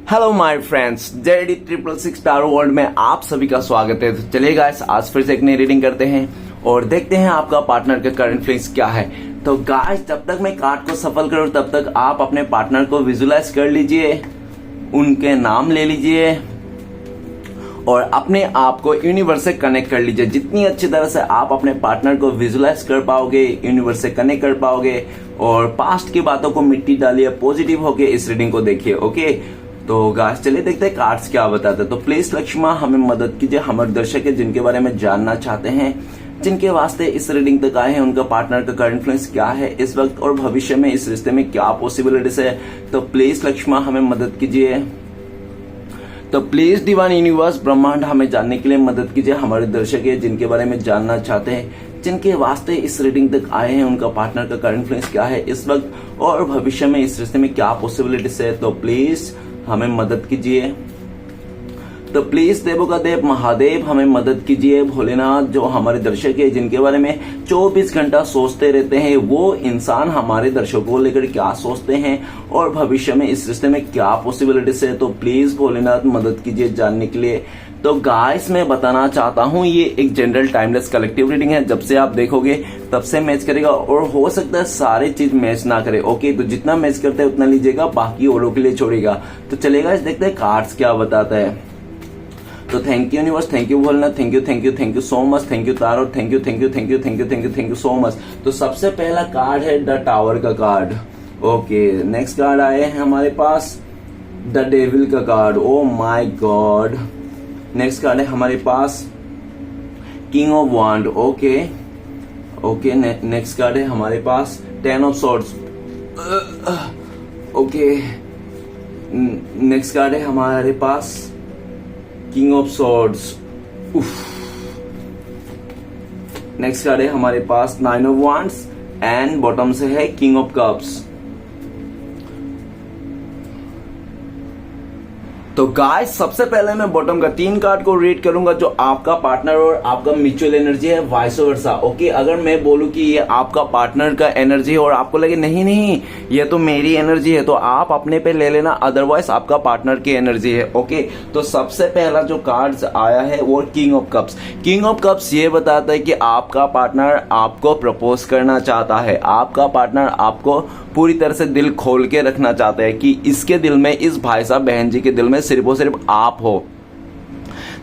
Hello my friends, JD 666 tarot world में आप सभी का स्वागत है। तो चलिए गाइस, आज फिर से एक नई रीडिंग करते हैं और देखते हैं आपका पार्टनर का करंट फीलिंग्स क्या है। तो गाइस, जब तक मैं कार्ड को सफल करूं तब तक आप अपने पार्टनर को विजुलाइज कर लीजिए, उनके नाम ले लीजिए और अपने आप को यूनिवर्स से कनेक्ट कर लीजिए। जितनी अच्छी तरह से आप अपने पार्टनर को विजुलाइज कर पाओगे, यूनिवर्स से कनेक्ट कर पाओगे और पास्ट की बातों को मिट्टी डालिए, पॉजिटिव होके इस रीडिंग को देखिए। ओके, तो गाइस चलिए देखते हैं कार्ड्स क्या बताते हैं। तो प्लीज लक्ष्मा हमें मदद कीजिए, हमारे दर्शक है जिनके बारे में जानना चाहते हैं, जिनके वास्ते इस रीडिंग तक आए हैं, उनका पार्टनर का करंट फीलिंग्स क्या है इस वक्त और भविष्य में, इस रिश्ते में क्या पॉसिबिलिटीज है। तो प्लीज लक्ष्मा हमें मदद कीजिए। तो प्लीज डिवाइन यूनिवर्स ब्रह्मांड हमें जानने के लिए मदद कीजिए। हमारे दर्शक है जिनके बारे में जानना चाहते हैं, जिनके वास्ते इस रीडिंग तक आए हैं, उनका पार्टनर का करंट फीलिंग्स क्या है इस वक्त और भविष्य में, इस रिश्ते में क्या पॉसिबिलिटीज है। तो प्लीज हमें मदद कीजिए। तो प्लीज देवों का देव महादेव हमें मदद कीजिए। भोलेनाथ, जो हमारे दर्शक है जिनके बारे में 24 घंटा सोचते रहते हैं, वो इंसान हमारे दर्शकों को लेकर क्या सोचते हैं और भविष्य में इस रिश्ते में क्या पॉसिबिलिटीज है। तो प्लीज भोलेनाथ मदद कीजिए जानने के लिए। तो गाइस, मैं बताना चाहता हूं ये एक जनरल टाइमलेस कलेक्टिव रीडिंग है। जब से आप देखोगे तब से मैच करेगा और हो सकता है सारी चीज मैच ना करे। ओके, तो जितना मैच करते हैं उतना लीजिएगा, बाकी औरों के लिए छोड़ेगा। तो चलेगा, इस देखते हैं कार्ड्स क्या बताता है। तो thank you universe, thank you Bholenath, thank you so much, thank you tarot, thank you so much. तो सबसे पहला कार्ड है द टावर का कार्ड। ओके, नेक्स्ट कार्ड आए हैं हमारे पास द डेविल का card. Oh my God. Next card है हमारे पास king of wand. Okay, next card है हमारे पास 10 of swords. Okay, next card है हमारे पास king of swords. Next card है हमारे पास 9 ऑफ वांड्स एंड बॉटम से है किंग ऑफ कप्स। तो गाइस, सबसे पहले मैं बॉटम का 3 कार्ड को रीड करूंगा जो आपका पार्टनर और आपका म्यूचुअल एनर्जी है, वाइस वर्सा। ओके, अगर मैं बोलूं कि ये आपका पार्टनर का एनर्जी है और आपको लगे नहीं ये तो मेरी एनर्जी है, तो आप अपने पे ले लेना, अदरवाइज आपका पार्टनर की एनर्जी है। ओके, तो सबसे पहला जो कार्ड्स आया है वो king of cups. King of cups ये बताता है कि आपका पार्टनर आपको प्रपोज करना चाहता है, आपका पार्टनर आपको पूरी तरह से दिल खोल के रखना चाहता है कि इसके दिल में, इस भाई साहब बहन जी के दिल में सिर्फ और सिर्फ आप हो,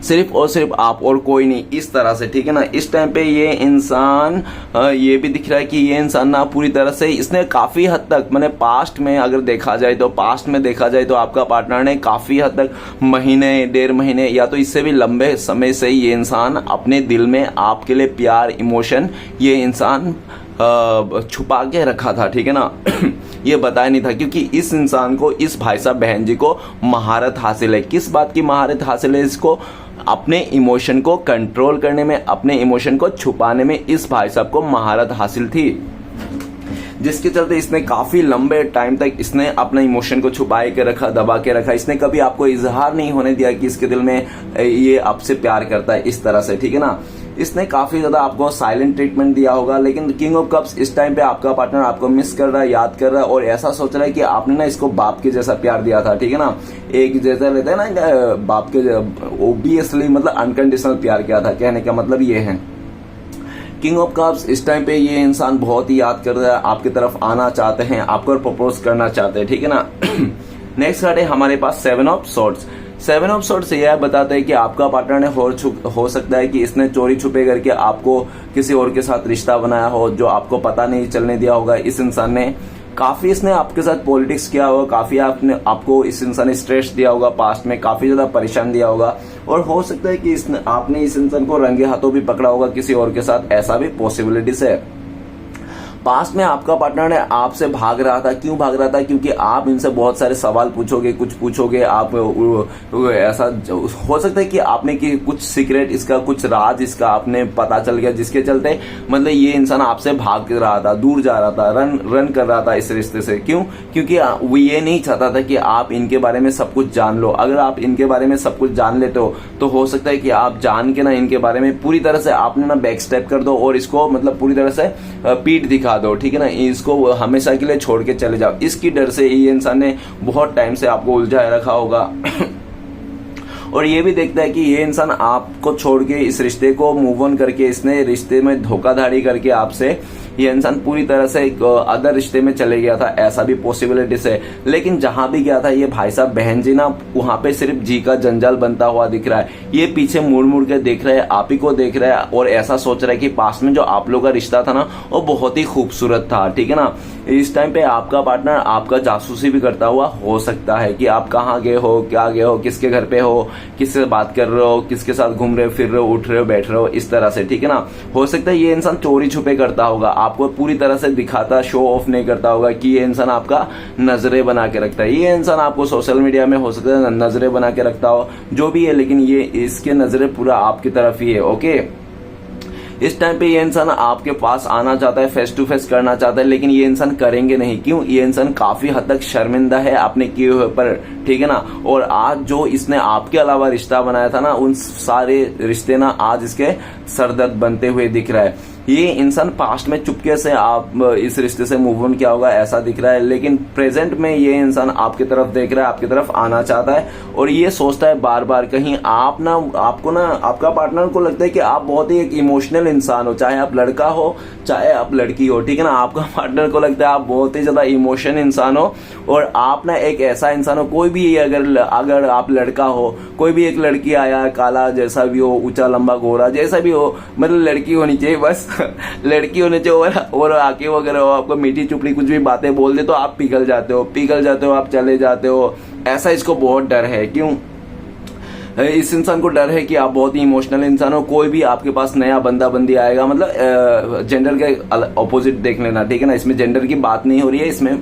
सिर्फ और सिर्फ आप और कोई नहीं, इस तरह से। ठीक है ना। इस टाइम पे ये इंसान ये भी दिख रहा है कि ये इंसान ना पूरी तरह से, इसने काफी हद तक, मैंने पास्ट में अगर देखा जाए तो आपका पार्टनर ने काफी हद तक महीने, 1.5 महीने या तो इससे भी लंबे समय से ये इंसान अपने दिल में आपके लिए प्यार, इमोशन ये इंसान छुपा के रखा था। ठीक है ना। ये बताया नहीं था क्योंकि इस इंसान को, इस भाई साहब बहन जी को महारत हासिल है। किस बात की महारत हासिल है इसको? अपने इमोशन को कंट्रोल करने में, अपने इमोशन को छुपाने में इस भाई साहब को महारत हासिल थी, जिसके चलते इसने काफी लंबे टाइम तक इसने अपना इमोशन को छुपाए के रखा, दबा के रखा। इसने कभी आपको इजहार नहीं होने दिया कि इसके दिल में ये आपसे प्यार करता है, इस तरह से। ठीक है ना। इसने काफी ज्यादा आपको साइलेंट ट्रीटमेंट दिया होगा, लेकिन किंग ऑफ कप्स इस टाइम पे आपका पार्टनर आपको मिस कर रहा है, याद कर रहा है और ऐसा सोच रहा है कि आपने ना इसको बाप के जैसा प्यार दिया था। ठीक है ना। एक जैसा रहता है ना बाप के, ओबियसली मतलब अनकंडीशनल प्यार किया था, कहने का मतलब ये है। किंग ऑफ कप्स इस टाइम पे ये इंसान बहुत ही याद कर रहा है, आपकी तरफ आना चाहते हैं, आपको प्रपोज करना चाहते हैं। ठीक है ना। नेक्स्ट कार्ड है हमारे पास 7 ऑफ सॉर्ड्स। 7 ऑफ सॉर्ड्स यह बताता है कि आपका पार्टनर ने हो सकता है कि इसने चोरी छुपे करके आपको किसी और के साथ रिश्ता बनाया हो, जो आपको पता नहीं चलने दिया होगा। इस इंसान ने काफी, इसने आपके साथ पॉलिटिक्स किया होगा, काफी आपको इस इंसान ने स्ट्रेस दिया होगा, पास्ट में काफी ज्यादा परेशान दिया होगा और हो सकता है कि आपने इस इंसान को रंगे हाथों भी पकड़ा होगा किसी और के साथ, ऐसा भी पॉसिबिलिटीज है। पास्ट में आपका पार्टनर ने आपसे भाग रहा था। क्यों भाग रहा था? क्योंकि आप इनसे बहुत सारे सवाल पूछोगे, कुछ पूछोगे आप, ऐसा हो सकता है कि आपने कि कुछ सीक्रेट इसका, कुछ राज इसका आपने पता चल गया, जिसके चलते मतलब ये इंसान आपसे भाग रहा था, दूर जा रहा था, रन कर रहा था इस रिश्ते से। क्यों? क्योंकि वो ये नहीं चाहता था कि आप इनके बारे में सब कुछ जान लो। अगर आप इनके बारे में सब कुछ जान लेते हो तो हो सकता है कि आप जान के ना इनके बारे में पूरी तरह से आपने ना बैक स्टेप कर दो और इसको मतलब पूरी तरह से पीठ दिखा भगा दो, ठीक है ना, इसको हमेशा के लिए छोड़ के चले जाओ। इसकी डर से ये इंसान ने बहुत टाइम से आपको उलझाए रखा होगा और ये भी देखता है कि ये इंसान आपको छोड़ के इस रिश्ते को मूव ऑन करके, इसने रिश्ते में धोखाधड़ी करके आपसे ये इंसान पूरी तरह से एक अदर रिश्ते में चले गया था, ऐसा भी पॉसिबिलिटीज है। लेकिन जहां भी गया था ये भाई साहब बहन जी ना, वहां पे सिर्फ जी का जंजाल बनता हुआ दिख रहा है। ये पीछे मुड़ मुड़ के देख रहा है, आप ही को देख रहा है और ऐसा सोच रहा है कि पास में जो आप लोग का रिश्ता था ना वो बहुत ही खूबसूरत था, ठीक है ना। इस टाइम पे आपका पार्टनर आपका जासूसी भी करता हुआ हो सकता है कि आप कहाँ गए हो, क्या गए हो, किसके घर पे हो, किससे बात कर रहे हो, किसके साथ घूम रहे हो, फिर रहे हो, उठ रहे हो, बैठ रहे हो, इस तरह से, ठीक है ना। हो सकता है ये इंसान चोरी छुपे करता होगा, आपको पूरी तरह से दिखाता, शो ऑफ नहीं करता होगा कि ये इंसान आपका नजरें बना के रखता है। ये इंसान आपको सोशल मीडिया में हो सकता है नजरें बना के रखता हो, जो भी है, लेकिन ये इसके नजरें पूरा आपकी तरफ ही है, ओके। इस टाइम पे ये इंसान आपके पास आना चाहता है, फेस टू फेस करना चाहता है, लेकिन ये इंसान करेंगे नहीं। क्यों? ये इंसान काफी हद तक शर्मिंदा है अपने किए हुए पर, ठीक है ना। और आज जो इसने आपके अलावा रिश्ता बनाया था ना, उन सारे रिश्ते ना आज इसके सरदर्द बनते हुए दिख रहा है। ये इंसान पास्ट में चुपके से आप इस रिश्ते से मूव ऑन किया होगा ऐसा दिख रहा है, लेकिन प्रेजेंट में ये इंसान आपकी तरफ देख रहा है, आपकी तरफ आना चाहता है और ये सोचता है बार बार कहीं आप ना, आपको ना, आपका पार्टनर को लगता है कि आप बहुत ही एक इमोशनल इंसान हो, चाहे आप लड़का हो चाहे आप लड़की हो, ठीक है ना। आपका पार्टनर को लगता है आप बहुत ही ज्यादा इमोशन इंसान हो और आप ना एक ऐसा इंसान हो, कोई भी अगर आप लड़का हो, कोई भी एक लड़की आया, काला जैसा भी हो, ऊंचा लंबा गोरा जैसा भी हो, मतलब लड़की होनी चाहिए बस लड़की होने चाहिए और आके वगैरह हो, आपको मीठी चुपड़ी कुछ भी बातें बोल दे तो आप पिघल जाते हो, आप चले जाते हो। ऐसा इसको बहुत डर है। क्यों? इस इंसान को डर है कि आप बहुत ही इमोशनल इंसान हो, कोई भी आपके पास नया बंदा बंदी आएगा, मतलब जेंडर के ऑपोजिट देख लेना, ठीक है ना। इसमें जेंडर की बात नहीं हो रही है, इसमें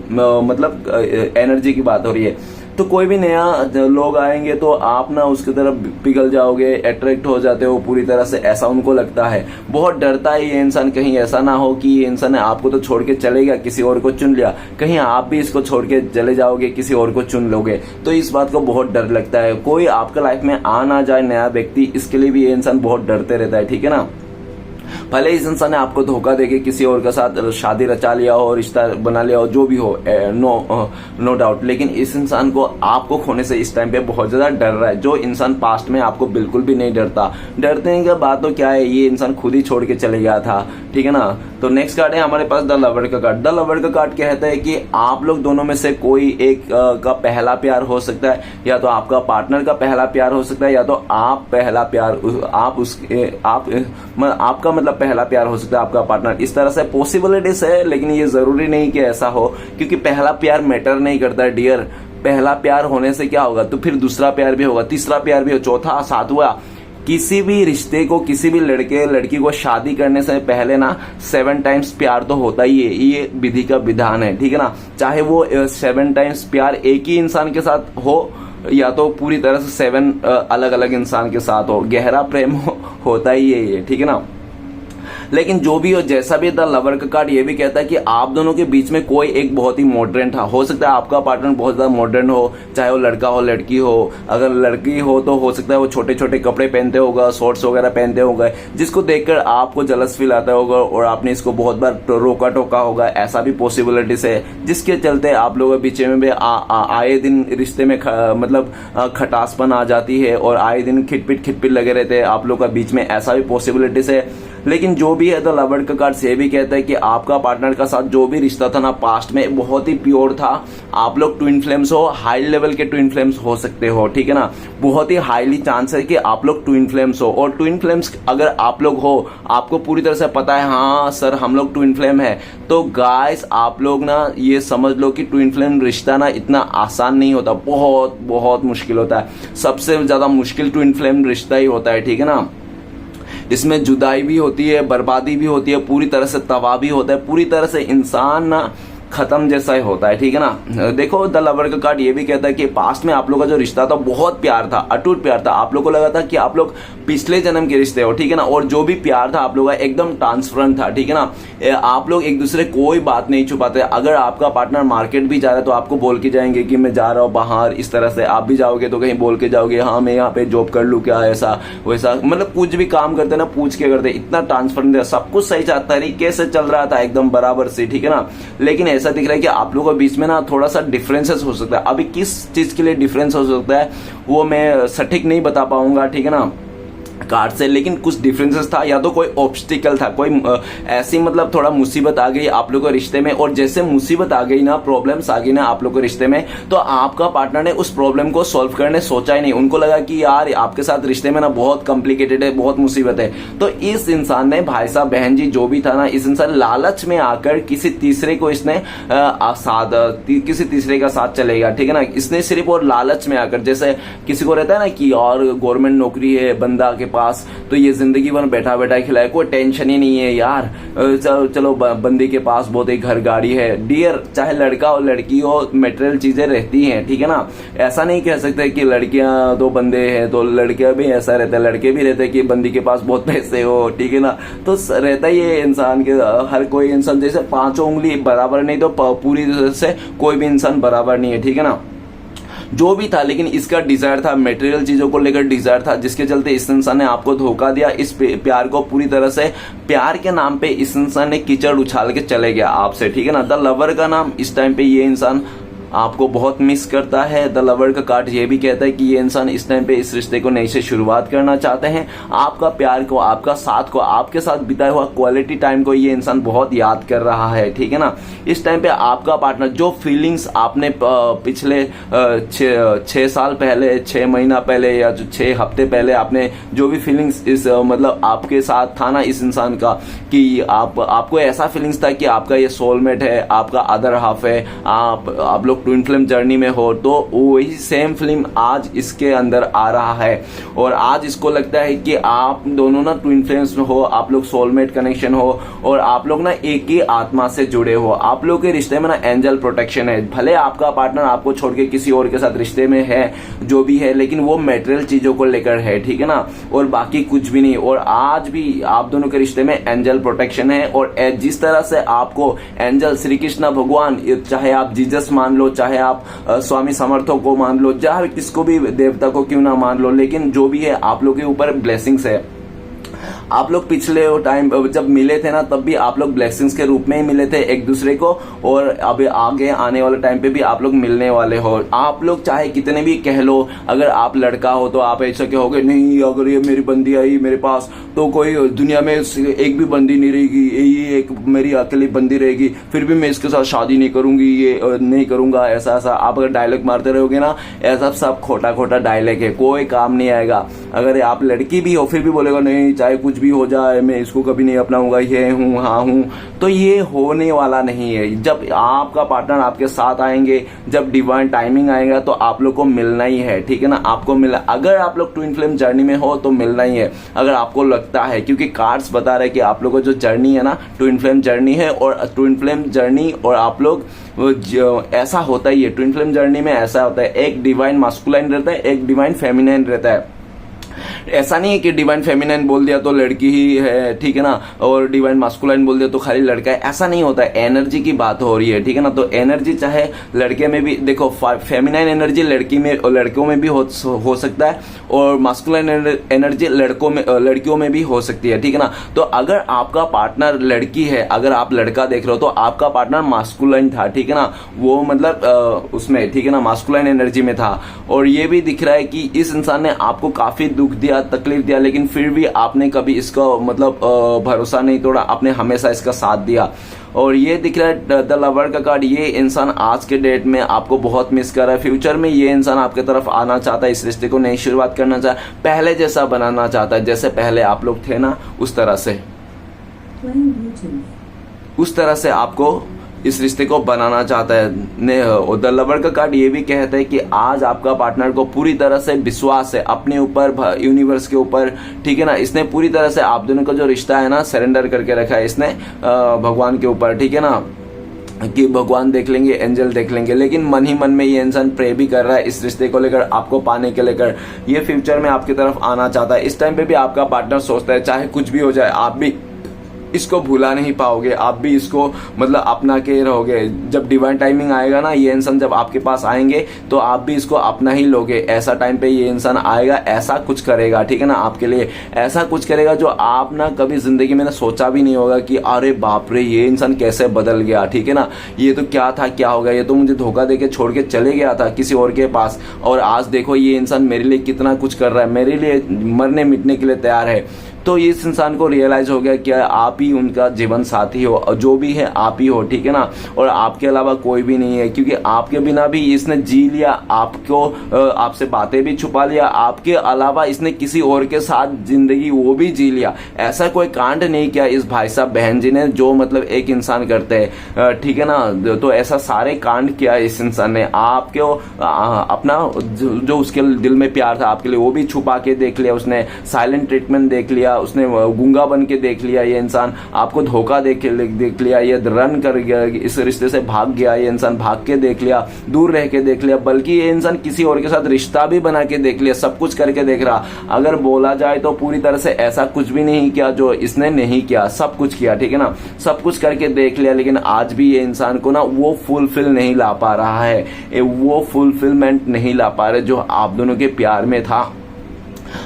मतलब एनर्जी की बात हो रही है। तो कोई भी नया लोग आएंगे तो आप ना उसकी तरफ पिघल जाओगे, अट्रैक्ट हो जाते हो पूरी तरह से, ऐसा उनको लगता है। बहुत डरता है ये इंसान कहीं ऐसा ना हो कि ये इंसान आपको तो छोड़ के चले गया, किसी और को चुन लिया, कहीं आप भी इसको छोड़ के चले जाओगे, किसी और को चुन लोगे, तो इस बात को बहुत डर लगता है। कोई आपका लाइफ में आ ना जाए नया व्यक्ति, इसके लिए भी ये इंसान बहुत डरते रहता है, ठीक है ना। भले इस इंसान ने आपको धोखा देके किसी और के साथ शादी रचा लिया हो, रिश्ता बना लिया हो, जो भी हो, नो डाउट, लेकिन इस इंसान को आपको खोने से इस टाइम पे बहुत ज्यादा डर रहा है, जो इंसान पास्ट में आपको बिल्कुल भी नहीं डरता। डरने की बात तो क्या है, ये इंसान खुद ही छोड़ के चले गया था, ठीक है ना। तो नेक्स्ट कार्ड है हमारे पास द लवर का कार्ड। द लवर का कार्ड कहता है कि आप लोग दोनों में से कोई एक का पहला प्यार हो सकता है, या तो आपका पार्टनर का पहला प्यार हो सकता है, या तो आप पहला प्यार, आपका मतलब पहला प्यार हो सकता है आपका पार्टनर। इस तरह से पॉसिबिलिटीज है, लेकिन ये जरूरी नहीं कि ऐसा हो, क्योंकि पहला प्यार मैटर नहीं करता डियर। पहला प्यार होने से क्या होगा, तो फिर दूसरा प्यार भी होगा, तीसरा प्यार भी हो, चौथा, सातवां। किसी भी रिश्ते को, किसी भी लड़के लड़की को शादी करने से पहले ना 7 टाइम्स प्यार तो होता ही है, ये विधि का विधान है, ठीक है ना। चाहे वो 7 टाइम्स प्यार एक ही इंसान के साथ हो, या तो पूरी तरह से 7 अलग अलग इंसान के साथ हो, गहरा प्रेम होता ही है ये, ठीक है ना। लेकिन जो भी हो, जैसा भी द लवर का कार्ड ये भी कहता है कि आप दोनों के बीच में कोई एक बहुत ही मॉडर्न था। हो सकता है आपका पार्टनर बहुत ज्यादा मॉडर्न हो, चाहे वो लड़का हो लड़की हो। अगर लड़की हो तो हो सकता है वो छोटे छोटे कपड़े पहनते होगा, शॉर्ट्स वगैरह पहनते होगा, जिसको देखकर आपको जलस फील आता होगा और आपने इसको बहुत बार रोका टोका होगा, ऐसा भी पॉसिबिलिटीज है, जिसके चलते आप लोगों के बीच में भी आए दिन रिश्ते में मतलब खटासपन आ जाती है और आए दिन खिटपिट लगे रहते हैं आप लोग का बीच में, ऐसा भी पॉसिबिलिटीज है। लेकिन जो भी है द लवर का कार्ड से भी कहता है कि आपका पार्टनर का साथ जो भी रिश्ता था ना पास्ट में बहुत ही प्योर था। आप लोग ट्विन फ्लेम्स हो, हाई लेवल के ट्विन फ्लेम्स हो सकते हो, ठीक है ना। बहुत ही हाईली चांस है कि आप लोग ट्विन फ्लेम्स हो, और ट्विन फ्लेम्स अगर आप लोग हो, आपको पूरी तरह से पता है हाँ सर हम लोग ट्विन फ्लेम है, तो गाइस आप लोग ना ये समझ लो कि ट्विन फ्लेम रिश्ता ना इतना आसान नहीं होता, बहुत बहुत मुश्किल होता है। सबसे ज्यादा मुश्किल ट्विन फ्लेम रिश्ता ही होता है, ठीक है ना। इसमें जुदाई भी होती है, बर्बादी भी होती है, पूरी तरह से तबाह भी होता है, पूरी तरह से इंसान ना खत्म जैसा ही होता है, ठीक है ना। देखो द लवर का कार्ड ये भी कहता है कि पास्ट में आप लोग का जो रिश्ता था बहुत प्यार था, अटूट प्यार था, आप लोग को लगा था कि आप लोग पिछले जन्म के रिश्ते हो, ठीक है ना। और जो भी प्यार था आप लोग का एकदम ट्रांसपेरेंट था, ठीक है ना। आप लोग एक दूसरे कोई बात नहीं छुपाते। अगर आपका पार्टनर मार्केट भी जा रहा है तो आपको बोल के जाएंगे कि मैं जा रहा हूँ बाहर, इस तरह से। आप भी जाओगे तो कहीं बोल के जाओगे हाँ मैं यहाँ पे जॉब कर लूँ क्या, ऐसा वैसा, मतलब कुछ भी काम करते ना पूछ के करते। इतना ट्रांसपेरेंट है, सब कुछ सही तरीके से चल रहा था एकदम बराबर से, ठीक है ना। लेकिन ऐसा दिख रहा है कि आप लोगों के बीच में ना थोड़ा सा डिफरेंसेस हो सकता है। अभी किस चीज के लिए डिफरेंस हो सकता है वो मैं सटीक नहीं बता पाऊंगा, ठीक है ना, कार्ड से। लेकिन कुछ डिफरेंसेस था, या तो कोई ऑब्स्टिकल था, कोई ऐसी मतलब थोड़ा मुसीबत आ गई आप लोगों के रिश्ते में। और जैसे मुसीबत आ गई ना, प्रॉब्लम्स आ गई ना आप लोगों के रिश्ते में, तो आपका पार्टनर ने उस प्रॉब्लम को सॉल्व करने सोचा ही नहीं। उनको लगा कि यार आपके साथ रिश्ते में ना बहुत कॉम्प्लिकेटेड है, बहुत मुसीबत है। तो इस इंसान ने, भाई साहब बहन जी जो भी था ना, इस इंसान लालच में आकर किसी तीसरे को इसने किसी तीसरे का साथ चलेगा, ठीक है ना। इसने सिर्फ और लालच में आकर, जैसे किसी को रहता है ना कि और गवर्नमेंट नौकरी है बंदा के पास तो ये जिंदगी भर बैठा बैठा खिलाए, कोई टेंशन ही नहीं है यार, चलो बंदी के पास बहुत एक घर गाड़ी है। डियर, चाहे लड़का हो लड़की हो, मटेरियल चीजें रहती हैं, ठीक है ना। ऐसा नहीं कह सकते कि लड़कियां दो बंदे हैं तो लड़कियां भी ऐसा रहता है, लड़के भी रहते हैं कि बंदी के पास बहुत पैसे हो, ठीक है ना। तो रहता ही है इंसान के, हर कोई इंसान जैसे पांचों उंगली बराबर नहीं तो पूरी तरह से कोई भी इंसान बराबर नहीं है, ठीक है ना। जो भी था, लेकिन इसका डिजायर था, मटेरियल चीजों को लेकर डिजायर था, जिसके चलते इस इंसान ने आपको धोखा दिया। इस प्यार को पूरी तरह से, प्यार के नाम पे इस इंसान ने कीचड़ उछाल के चले गया आपसे, ठीक है ना। द लवर का नाम इस टाइम पे ये इंसान आपको बहुत मिस करता है। द लवर का कार्ड ये भी कहता है कि ये इंसान इस टाइम पे इस रिश्ते को नई से शुरुआत करना चाहते हैं। आपका प्यार को, आपका साथ को, आपके साथ बिताया हुआ क्वालिटी टाइम को ये इंसान बहुत याद कर रहा है, ठीक है ना। इस टाइम पे आपका पार्टनर, जो फीलिंग्स आपने पिछले 6 साल पहले, 6 महीना पहले या जो 6 हफ्ते पहले आपने जो भी फीलिंग्स इस मतलब आपके साथ था ना इस इंसान का, कि आपको ऐसा फीलिंग्स था कि आपका ये सोलमेट है, आपका अदर हाफ है, आप लोग ट्विन फ्लेम जर्नी में हो, तो वही सेम फिल्म आज इसके अंदर आ रहा है। और आज इसको लगता है कि आप दोनों ना ट्विन फ्लेम्स में हो, आप लोग सोलमेट कनेक्शन हो और आप लोग ना एक ही आत्मा से जुड़े हो। आप लोग के रिश्ते में ना एंजल प्रोटेक्शन है। भले आपका पार्टनर आपको छोड़ के किसी और के साथ रिश्ते में है, जो भी है, लेकिन वो मेटेरियल चीजों को लेकर है, ठीक है ना, और बाकी कुछ भी नहीं। और आज भी आप दोनों के रिश्ते में एंजल प्रोटेक्शन है। और जिस तरह से आपको एंजल, श्री कृष्ण भगवान, चाहे आप जीसस मान लो, चाहे आप स्वामी समर्थों को मान लो, चाहे किसको भी देवता को क्यों ना मान लो, लेकिन जो भी है आप लोग के ऊपर ब्लेसिंग्स है। आप लोग पिछले टाइम जब मिले थे ना, तब भी आप लोग ब्लेसिंग्स के रूप में ही मिले थे एक दूसरे को, और अब आगे आने वाले टाइम पे भी आप लोग मिलने वाले हो। आप लोग चाहे कितने भी कह लो, अगर आप लड़का हो तो आप ऐसा कहोगे नहीं अगर ये मेरी बंदी आई मेरे पास तो कोई दुनिया में एक भी बंदी नहीं रहेगी, ये एक मेरी अकेली बंदी रहेगी, फिर भी मैं इसके साथ शादी नहीं करूंगी, ये नहीं करूंगा, ऐसा ऐसा आप अगर डायलॉग मारते रहोगे ना, ऐसा सब खोटा खोटा डायलॉग है, कोई काम नहीं आएगा। अगर आप लड़की भी हो फिर भी बोलेगा नहीं चाहे कुछ भी हो जाए मैं इसको कभी नहीं अपनाऊंगा, ये हूँ हाँ हूँ, तो ये होने वाला नहीं है। जब आपका पार्टनर आपके साथ आएंगे, जब डिवाइन टाइमिंग आएगा तो आप लोग को मिलना ही है, ठीक है ना। आपको मिलना, अगर आप लोग ट्विन फ्लेम जर्नी में हो तो मिलना ही है, अगर आपको लगता है, क्योंकि कार्ड्स बता रहे कि आप लोगों को जो जर्नी है ना ट्विन फ्लेम जर्नी है। और ट्विन फ्लेम जर्नी और आप लोग ऐसा होता ही है, ट्विन फ्लेम जर्नी में ऐसा होता है, एक डिवाइन मास्कुलाइन रहता है, एक डिवाइन फेमिनाइन रहता है। ऐसा नहीं है कि डिवाइन फेमिनाइन बोल दिया तो लड़की ही है, ठीक है ना, और डिवाइन मास्कुलाइन बोल दिया तो खाली लड़का है, ऐसा नहीं होता है। एनर्जी की बात हो रही है, ठीक है ना। तो एनर्जी चाहे लड़के में भी, देखो फेमिनाइन एनर्जी लड़की में और लड़कों में भी हो सकता है, और मास्कुलाइन एनर्जी लड़कियों में भी हो सकती है, ठीक है ना। तो अगर आपका पार्टनर लड़की है, अगर आप लड़का देख रहे हो तो आपका पार्टनर मास्कुलाइन था, ठीक है ना, वो मतलब उसमें, ठीक है ना, मास्कुलाइन एनर्जी में था। और ये भी दिख रहा है कि इस इंसान ने आपको काफी दुख दिया, तकलीफ दिया, लेकिन फिर भी आपने कभी इसका मतलब भरोसा नहीं तोड़ा, आपने हमेशा इसका साथ दिया। और ये दिख रहा है द लवर का कार्ड, ये इंसान आज के डेट में आपको बहुत मिस कर रहा है। फ्यूचर में ये इंसान आपके तरफ आना चाहता है, इस रिश्ते को नई शुरुआत करना चाहता है, पहले जैसा बनाना चाहता है, जैसे पहले आप लोग थे ना उस तरह से आपको इस रिश्ते को बनाना चाहता है। द लवर का कार्ड ये भी कहता है कि आज आपका पार्टनर को पूरी तरह से विश्वास है अपने ऊपर, यूनिवर्स के ऊपर, ठीक है ना। इसने पूरी तरह से आप दोनों का जो रिश्ता है ना सरेंडर करके रखा है इसने भगवान के ऊपर, ठीक है ना। कि भगवान देख लेंगे, एंजल देख लेंगे, लेकिन मन ही मन में ये इंसान प्रे भी कर रहा है इस रिश्ते को लेकर, आपको पाने के लेकर। ये फ्यूचर में आपकी तरफ आना चाहता है। इस टाइम पे भी आपका पार्टनर सोचता है चाहे कुछ भी हो जाए आप भी इसको भुला नहीं पाओगे, आप भी इसको मतलब अपना के रहोगे। जब डिवाइन टाइमिंग आएगा ना, ये इंसान जब आपके पास आएंगे तो आप भी इसको अपना ही लोगे। ऐसा टाइम पे ये इंसान आएगा, ऐसा कुछ करेगा, ठीक है ना, आपके लिए ऐसा कुछ करेगा जो आप ना कभी जिंदगी में ना सोचा भी नहीं होगा कि अरे बाप रे ये इंसान कैसे बदल गया, ठीक है ना, ये तो क्या था, क्या हो गया, ये तो मुझे धोखा देके छोड़ के चले गया था किसी और के पास, और आज देखो ये इंसान मेरे लिए कितना कुछ कर रहा है, मेरे लिए मरने मिटने के लिए तैयार है। तो इस इंसान को रियलाइज हो गया कि आप ही उनका जीवन साथी हो, और जो भी है आप ही हो, ठीक है ना, और आपके अलावा कोई भी नहीं है, क्योंकि आपके बिना भी इसने जी लिया, आपको आपसे बातें भी छुपा लिया, आपके अलावा इसने किसी और के साथ जिंदगी वो भी जी लिया। ऐसा कोई कांड नहीं किया इस भाई साहब बहन जी ने जो मतलब एक इंसान करते हैं, ठीक है ना। तो ऐसा सारे कांड किया इस इंसान ने, आपको अपना जो उसके दिल में प्यार था आपके लिए वो भी छुपा के देख लिया उसने, साइलेंट ट्रीटमेंट देख लिया उसने, गूंगा बन के देख लिया ये इंसान, आपको धोखा देख लिया, ये रन कर गया, इस रिश्ते से भाग गया ये इंसान, भाग के देख लिया, दूर रह के देख लिया, बल्कि ये इंसान किसी और के साथ रिश्ता भी बना के देख लिया, सब कुछ करके देख रहा। अगर बोला जाए तो पूरी तरह से ऐसा कुछ भी नहीं किया जो इसने नहीं किया, सब कुछ किया, ठीक है ना, सब कुछ करके देख लिया, लेकिन आज भी ये इंसान को ना वो फुलफिल नहीं ला पा रहा है, वो फुलफिलमेंट नहीं ला पा रहे जो आप दोनों के प्यार में था,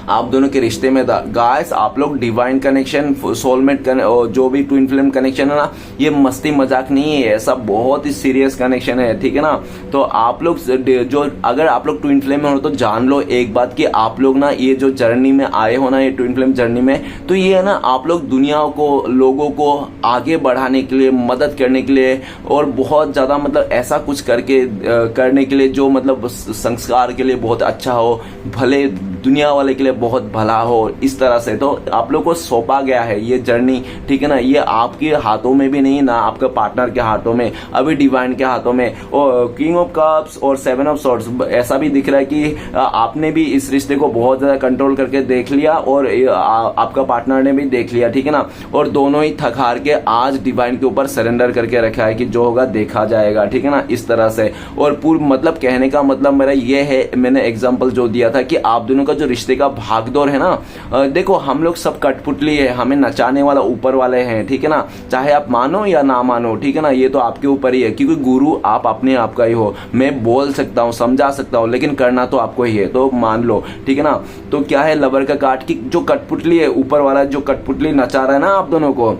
आप दोनों के रिश्ते में था। गाइस आप लोग डिवाइन कनेक्शन, सोलमेट जो भी ट्विन फ्लेम कनेक्शन है ना, ये मस्ती मजाक नहीं है, ऐसा बहुत ही सीरियस कनेक्शन है, ठीक है ना। तो आप लोग जो अगर आप लोग ट्विन फ्लेम में हो तो जान लो एक बात कि आप लोग ना ये जो जर्नी में आए हो ना, ये ट्विन फ्लेम जर्नी में, तो ये है ना आप लोग दुनिया को, लोगों को आगे बढ़ाने के लिए, मदद करने के लिए, और बहुत ज्यादा मतलब ऐसा कुछ करने के लिए जो मतलब संस्कार के लिए बहुत अच्छा हो, भले दुनिया वाले के लिए बहुत भला हो, इस तरह से। तो आप लोग को सौंपा गया है ये जर्नी, ठीक है ना, ये आपके हाथों में भी नहीं ना, आपके पार्टनर के हाथों में, अभी डिवाइन के हाथों में। और किंग ऑफ कप्स और 7 ऑफ सॉर्ड्स ऐसा भी दिख रहा है कि आपने भी इस रिश्ते को बहुत ज्यादा कंट्रोल करके देख लिया, और आपका पार्टनर ने भी देख लिया, ठीक है ना, और दोनों ही थक हार के आज डिवाइन के ऊपर सरेंडर करके रखा है कि जो होगा देखा जाएगा, ठीक है ना, इस तरह से। और पूर्ण मतलब कहने का मतलब मेरा ये है, मैंने एग्जाम्पल जो दिया था कि आप दोनों का जो रिश्ते का भागदौड़ है ना, देखो हम लोग सब कठपुतली है, हमें नचाने वाला ऊपर वाले हैं, ठीक है ना, चाहे आप मानो या ना मानो, ठीक है ना, ये तो आपके ऊपर ही है, क्योंकि गुरु आप अपने आप का ही हो। मैं बोल सकता हूँ, समझा सकता हूँ, लेकिन करना तो आपको ही है, तो मान लो, ठीक है ना। तो क्या है लवर का कार्ड की जो कठपुतली है, ऊपर वाला जो कठपुतली नचा रहा है ना आप दोनों को,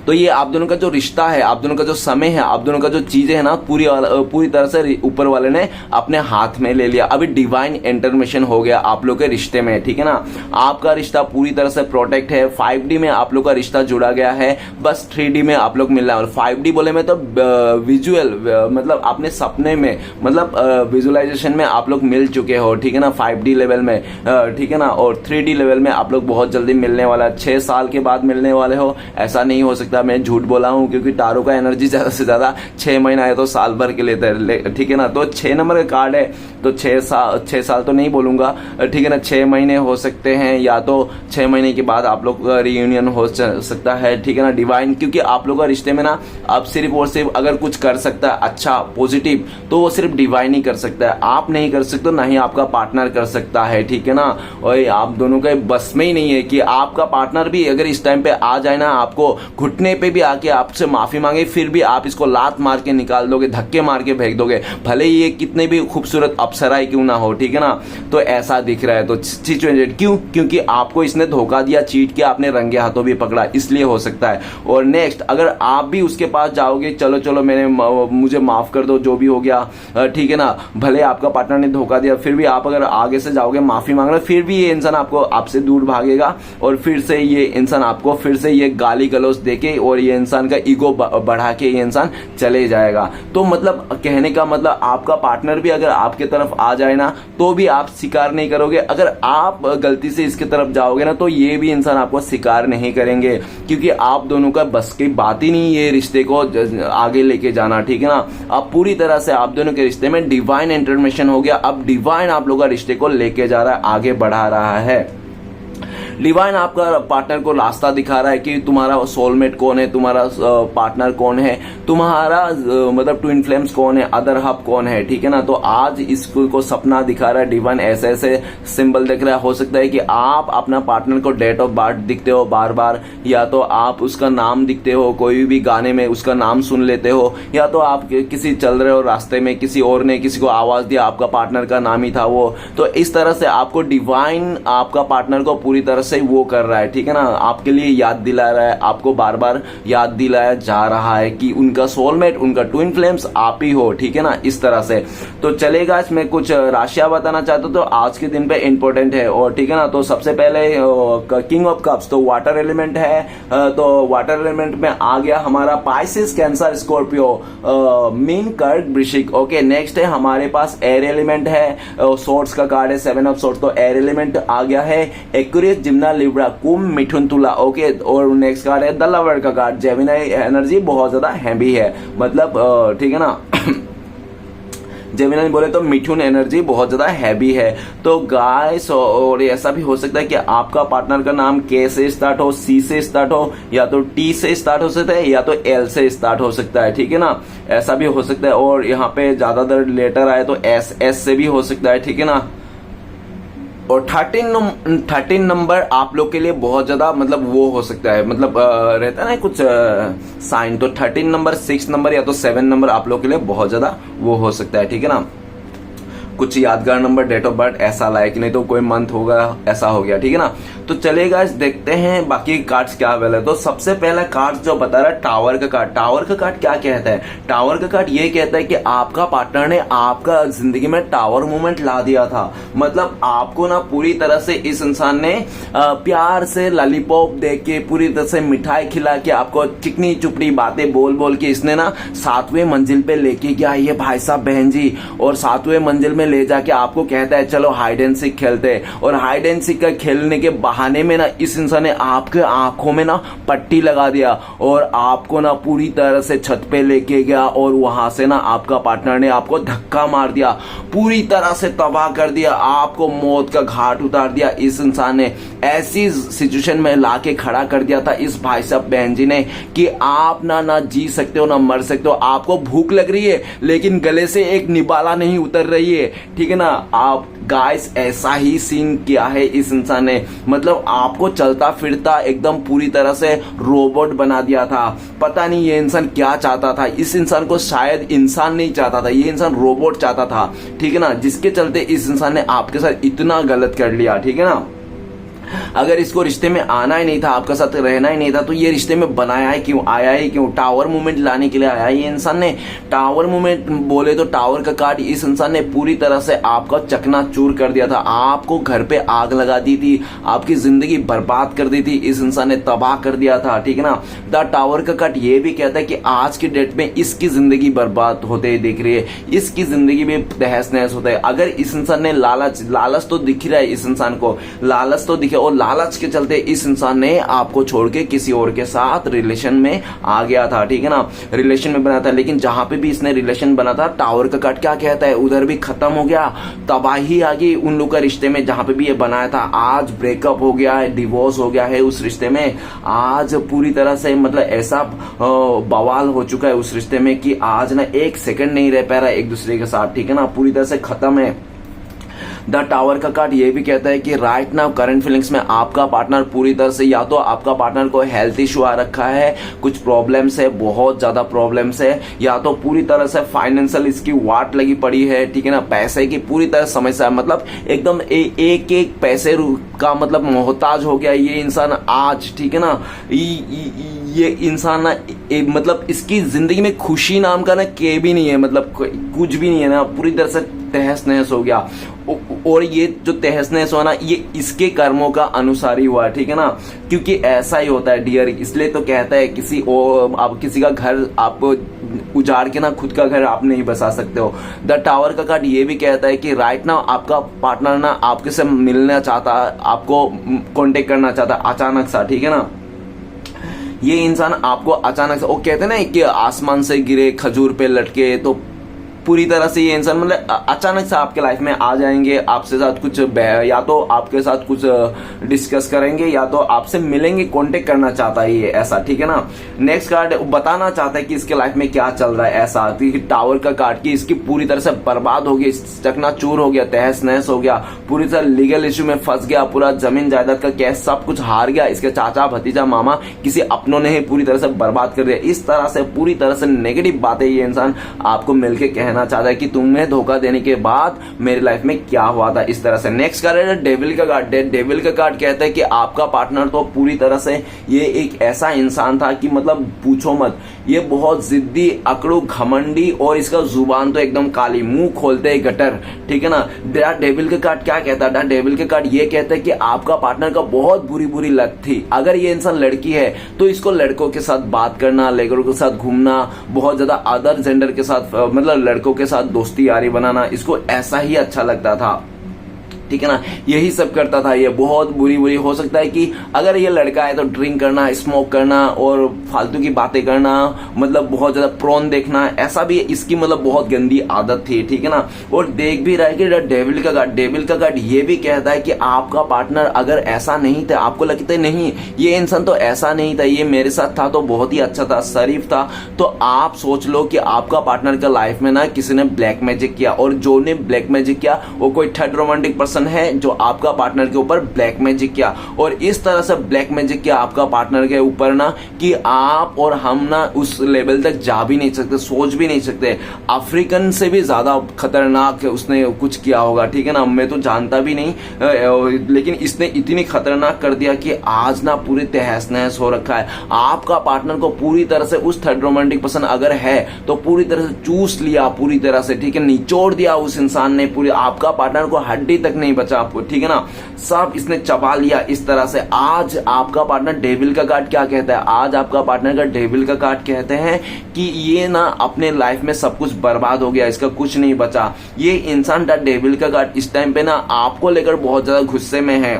तो ये आप दोनों का जो रिश्ता है, आप दोनों का जो समय है, आप दोनों का जो चीजें है ना, पूरी तरह से ऊपर वाले ने अपने हाथ में ले लिया। अभी डिवाइन इंटरमेशन हो गया आप लोग के रिश्ते में, ठीक है ना, आपका रिश्ता पूरी तरह से प्रोटेक्ट है। 5D में आप लोग का रिश्ता जुड़ा गया है, बस 3D में आप लोग मिलना है। और 5D बोले में तो विजुअल मतलब अपने सपने में, मतलब विजुअलाइजेशन में आप लोग मिल चुके हो, ठीक है ना, 5D लेवल में, ठीक है ना, और 3D लेवल में आप लोग बहुत जल्दी मिलने वाला है, 6 साल के बाद मिलने वाले हो, ऐसा नहीं हो सकता। मैं झूठ बोला हूं, क्योंकि टारो का एनर्जी ज्यादा से ज्यादा 6 महीना है तो साल भर के लेते हैं, ठीक है ना। तो 6 नंबर का कार्ड है, तो 6 साल तो नहीं बोलूंगा, ठीक है ना, 6 महीने हो सकते हैं, या तो 6 महीने के बाद आप लोग का रियूनियन हो सकता है, ठीक है ना, डिवाइन। क्योंकि आप लोग का रिश्ते में ना अब सिर्फ और सिर्फ अगर कुछ कर सकता है अच्छा पॉजिटिव, तो वो सिर्फ डिवाइन ही कर सकता है, आप नहीं कर सकते, ना ही आपका पार्टनर कर सकता है, ठीक है ना। और आप दोनों के बस में ही नहीं है कि आपका पार्टनर भी अगर इस टाइम पे आ जाए ना, आपको घुटने पे भी आके आपसे माफी मांगे, फिर भी आप इसको लात मार के निकाल दोगे, धक्के मार के फेंक दोगे, भले ही ये कितने भी खूबसूरत अप्सरा ही क्यों ना हो, ठीक है ना। तो ऐसा दिख रहा है। तो सिचुएशन क्यों? क्योंकि आपको इसने धोखा दिया, चीट किया, आपने रंगे हाथों भी पकड़ा, इसलिए हो सकता है। और नेक्स्ट अगर आप भी उसके पास जाओगे, चलो मुझे माफ कर दो जो भी हो गया, ठीक है ना, भले आपका पार्टनर ने धोखा दिया, फिर भी आप अगर आगे से जाओगे माफी मांगना, फिर भी ये इंसान आपको आपसे दूर भागेगा, और फिर से ये इंसान आपको फिर से ये गाली गलौज देके, और ये इंसान का ईगो बढ़ा के ये इंसान चले जाएगा। तो मतलब कहने का मतलब आपका पार्टनर भी अगर आपके तरफ आ जाए ना, तो भी आप स्वीकार नहीं करोगे। अगर आप गलती से इसके तरफ जाओगे ना, तो ये भी इंसान आपको स्वीकार नहीं करेंगे, क्योंकि आप दोनों का बस की बात ही नहीं ये रिश्ते को आगे लेके जाना, ठीक है ना। अब पूरी तरह से आप दोनों के रिश्ते में डिवाइन इंटरमेशन हो गया। अब डिवाइन आप लोगों का रिश्ते को लेके जा रहा है, आगे बढ़ा रहा है, डिवाइन आपका पार्टनर को रास्ता दिखा रहा है कि तुम्हारा सोलमेट कौन है, तुम्हारा पार्टनर कौन है, तुम्हारा मतलब ट्विन फ्लेम्स कौन है, अदर हाफ कौन है, ठीक है ना। तो आज इसको सपना दिखा रहा है डिवाइन, ऐसे ऐसे सिंबल दिख रहा है। हो सकता है कि आप अपना पार्टनर को डेट ऑफ बर्थ दिखते हो बार बार, या तो आप उसका नाम दिखते हो, कोई भी गाने में उसका नाम सुन लेते हो, या तो आप किसी चल रहे हो रास्ते में, किसी और ने किसी को आवाज दिया, आपका पार्टनर का नाम ही था वो। तो इस तरह से आपको डिवाइन आपका पार्टनर को पूरी तरह से वो कर रहा है, ठीक है ना, आपके लिए याद दिला रहा है, आपको बार बार याद दिलाया जा रहा है कि उनका सोलमेट, उनका ट्विन फ्लेम्स आप ही हो, ठीक है ना, इस तरह से। तो चलेगा, इसमें कुछ राशियां बताना चाहते हो तो आज के दिन पे इंपॉर्टेंट है, और ठीक है ना। तो सबसे पहले किंग ऑफ कप्स तो वाटर एलिमेंट है, तो वाटर एलिमेंट में आ गया हमारा पाइसेस, कैंसर, स्कॉर्पियो, मीन, कर्क, वृश्चिक। ओके, नेक्स्ट है हमारे पास एयर एलिमेंट है, सोर्ट्स का कार्ड है 7 ऑफ सोर्ट्स, तो एयर एलिमेंट आ गया है। एक्वेरियस, जिम्ना, लिब्रा, कुंभ, मिथुन, तुला। ओके, और नेक्स्ट कार्ड है द लवर का कार्ड, जेमिनी एनर्जी बहुत ज्यादा हैवी है, मतलब ठीक है ना जेमिनी बोले तो मिथुन एनर्जी बहुत ज्यादा हैवी है। तो गाइस, और ऐसा भी हो सकता है कि आपका पार्टनर का नाम के से स्टार्ट हो, सी से स्टार्ट हो, या तो टी से स्टार्ट हो सकता है, या तो एल से स्टार्ट हो सकता है, ठीक है ना, ऐसा भी हो सकता है। और यहाँ पे ज्यादातर लेटर आए तो एस से भी हो सकता है, ठीक है ना। और 13 नंबर आप लोग के लिए बहुत ज्यादा मतलब वो हो सकता है, मतलब रहता है ना कुछ साइन, तो 13 नंबर, 6 नंबर या तो 7 नंबर आप लोग के लिए बहुत ज्यादा वो हो सकता है, ठीक है ना। कुछ यादगार नंबर, डेट ऑफ बर्थ ऐसा लाइक, नहीं तो कोई मंथ होगा, ऐसा हो गया, ठीक है ना। तो चलेगा, देखते हैं बाकी कार्ड्स क्या अवेलेबल है। तो सबसे पहला कार्ड जो बता रहा है टावर का कार्ड। टावर का कार्ड क्या कहता है? टावर का कार्ड ये कहता है कि आपका पार्टनर ने आपका जिंदगी में टावर मूवमेंट ला दिया था, मतलब आपको ना पूरी तरह से इस इंसान ने प्यार से लॉलीपॉप दे के, पूरी तरह से मिठाई खिला के, आपको चिकनी चुपड़ी बातें बोल बोल के इसने ना 7वें मंजिल पे लेके गया ये भाई साहब बहन जी, और 7वें मंजिल में ले जाके आपको कहता है चलो हाइड एंड सीक खेलते हैं, और हाइड एंड सीक का खेलने के बहाने में ना इस इंसान ने आपके आंखों में ना पट्टी लगा दिया और आपको ना पूरी तरह से छत पे लेके गया, और वहां से ना आपका पार्टनर ने आपको धक्का मार दिया, पूरी तरह से तबाह कर दिया, आपको मौत का घाट उतार दिया। इस इंसान ने ऐसी सिचुएशन में लाके खड़ा कर दिया था इस भाई साहब बहन जी ने कि आप ना जी सकते हो ना मर सकते हो। आपको भूख लग रही है लेकिन गले से एक निवाला नहीं उतर रही है, ठीक है ना। आप गाइस ऐसा ही सीन किया है इस इंसान ने, मतलब आपको चलता फिरता एकदम पूरी तरह से रोबोट बना दिया था। पता नहीं ये इंसान क्या चाहता था, इस इंसान को शायद इंसान नहीं चाहता था, ये इंसान रोबोट चाहता था, ठीक है ना, जिसके चलते इस इंसान ने आपके साथ इतना गलत कर लिया, ठीक है ना। अगर इसको रिश्ते में आना ही नहीं था, आपके साथ रहना ही नहीं था, तो ये रिश्ते में बनाया है क्यों, आया ही क्यों? टावर मूवमेंट लाने के लिए आया ये इंसान ने। टावर मूवमेंट बोले तो टावर का कार्ड इस इंसान ने पूरी तरह से आपका चकनाचूर कर दिया था, आपको घर पे आग लगा दी थी, आपकी जिंदगी बर्बाद कर दी थी, इस इंसान ने तबाह कर दिया था, ठीक है ना। द टावर का कार्ड ये भी कहता है कि आज की डेट में इसकी जिंदगी बर्बाद होते दिख रही है, इसकी जिंदगी में तहस नहस होता है। अगर इस इंसान ने लालच तो दिख रहा है, इस इंसान को लालच तो दिखे, और लालच के चलते इस इंसान ने आपको छोड़ के किसी और के साथ रिलेशन में आ गया था, ठीक है ना, रिलेशन में बना था। लेकिन जहां पे भी इसने रिलेशन बना था, टावर का कार्ड क्या कहता है, उधर भी खत्म हो गया, तबाही आ गई उन लोग का रिश्ते में जहां पे भी ये बनाया था। आज ब्रेकअप हो गया है, डिवोर्स हो गया है उस रिश्ते में, आज पूरी तरह से मतलब ऐसा बवाल हो चुका है उस रिश्ते में कि आज ना एक सेकंड नहीं रह पा रहा एक दूसरे के साथ, ठीक है ना, पूरी तरह से खत्म है। द टावर का कार्ड ये भी कहता है कि राइट नाउ करंट फीलिंग्स में आपका पार्टनर पूरी तरह से, या तो आपका पार्टनर को हेल्थ इशू आ रखा है, कुछ प्रॉब्लम्स है, बहुत ज्यादा प्रॉब्लम्स है, या तो पूरी तरह से फाइनेंशियल इसकी वाट लगी पड़ी है, ठीक है ना, पैसे की पूरी तरह समस्या है, मतलब एकदम एक एक पैसे का मतलब मोहताज हो गया ये इंसान आज, ठीक है ना। ये इंसान ना मतलब इसकी जिंदगी में खुशी नाम का ना के भी नहीं है, मतलब कुछ भी नहीं है ना, पूरी तरह से तहस नहस हो गया। और ये जो तहस नहस हुआ ना, ये इसके कर्मों का अनुसार ही हुआ, ठीक है ना, क्योंकि ऐसा ही होता है डियर। इसलिए तो कहता है किसी और आप किसी का घर आप उजाड़ के ना खुद का घर आप नहीं बसा सकते हो। द टावर का कार्ड ये भी कहता है कि राइट नाउ आपका पार्टनर ना आपके से मिलना चाहता, आपको कांटेक्ट करना चाहता अचानक सा, ठीक है ना। ये इंसान आपको अचानक से, वो कहते हैं ना कि आसमान से गिरे खजूर पे लटके, तो पूरी तरह से ये इंसान मतलब अचानक से आपके लाइफ में आ जाएंगे, आपसे साथ कुछ या तो आपके साथ कुछ डिस्कस करेंगे या तो आपसे मिलेंगे, कांटेक्ट करना चाहता है ये ऐसा, ठीक है ना। नेक्स्ट कार्ड बताना चाहता है कि इसके लाइफ में क्या चल रहा है ऐसा, टावर का कार्ड की इसकी पूरी तरह से बर्बाद हो गई, चकनाचूर हो गया, तहस नहस हो गया, पूरी तरह लीगल इश्यू में फंस गया, पूरा जमीन जायदाद का केस सब कुछ हार गया, इसके चाचा भतीजा मामा किसी अपनों ने ही पूरी तरह से बर्बाद कर दिया। इस तरह से पूरी तरह से नेगेटिव बातें ये इंसान आपको मिलके कहना चाहता है कि तुम्हें धोखा देने के बाद मेरी लाइफ में क्या हुआ था, इस तरह से। नेक्स्ट कार्ड है डेविल का कार्ड। डेविल का कार्ड कहता है कि आपका पार्टनर तो पूरी तरह से ये एक ऐसा इंसान था कि मतलब पूछो मत, ये बहुत जिद्दी, अकड़ू, घमंडी और इसका जुबान तो एकदम काली, मुंह खोलते हैं गटर, ठीक है ना। डेविल का कार्ड क्या कहता है? डेविल का कार्ड ये कहता है कि आपका पार्टनर का बहुत बुरी बुरी लत थी। अगर ये इंसान लड़की है तो इसको लड़कों के साथ बात करना, लड़कों के साथ घूमना, बहुत ज्यादा अदर जेंडर के साथ मतलब लड़कों के साथ दोस्ती यारी बनाना, इसको ऐसा ही अच्छा लगता था, ठीक है ना। यही सब करता था ये, बहुत बुरी बुरी। हो सकता है कि अगर ये लड़का है तो ड्रिंक करना, स्मोक करना और फालतू की बातें करना, मतलब बहुत ज्यादा प्रोन देखना, ऐसा भी इसकी मतलब बहुत गंदी आदत थी, ठीक है ना। और देख भी रहा है कि डेविल का कार्ड ये भी कहता है कि आपका पार्टनर अगर ऐसा नहीं था, आपको लगता है नहीं ये इंसान तो ऐसा नहीं था, ये मेरे साथ था तो बहुत ही अच्छा था, शरीफ था, तो आप सोच लो कि आपका पार्टनर का लाइफ में ना किसी ने ब्लैक मैजिक किया, और जो ने ब्लैक मैजिक किया वो कोई थर्ड रोमांटिक पर्सन है जो आपका पार्टनर के ऊपर ब्लैक मैजिक किया। और इस तरह से ब्लैक मैजिक किया आपका पार्टनर के ऊपर ना कि आप और हम ना उस लेवल तक जा भी नहीं सकते, सोच भी नहीं सकते। अफ्रीकन से भी ज्यादा खतरनाक उसने कुछ किया होगा, ठीक है ना। मैं तो जानता भी नहीं, लेकिन इसने इतनी खतरनाक कर दिया कि आज ना पूरी तहस नहस हो रखा है। आपका पार्टनर को पूरी तरह से उस थर्ड रोमांटिक पर्सन अगर है तो पूरी तरह से चूस लिया, पूरी तरह से, ठीक है, निचोड़ दिया उस इंसान ने, पूरी आपका पार्टनर को हड्डी तक नहीं बचा आपको, ठीक है ना, सब इसने चबा लिया इस तरह से। आज आपका पार्टनर डेविल का कार्ड क्या कहता है? आज आपका पार्टनर का डेविल का कार्ड कहते हैं कि ये ना अपने लाइफ में सब कुछ बर्बाद हो गया, इसका कुछ नहीं बचा। ये इंसान द डेविल का कार्ड इस टाइम पे ना आपको लेकर बहुत ज्यादा गुस्से में है,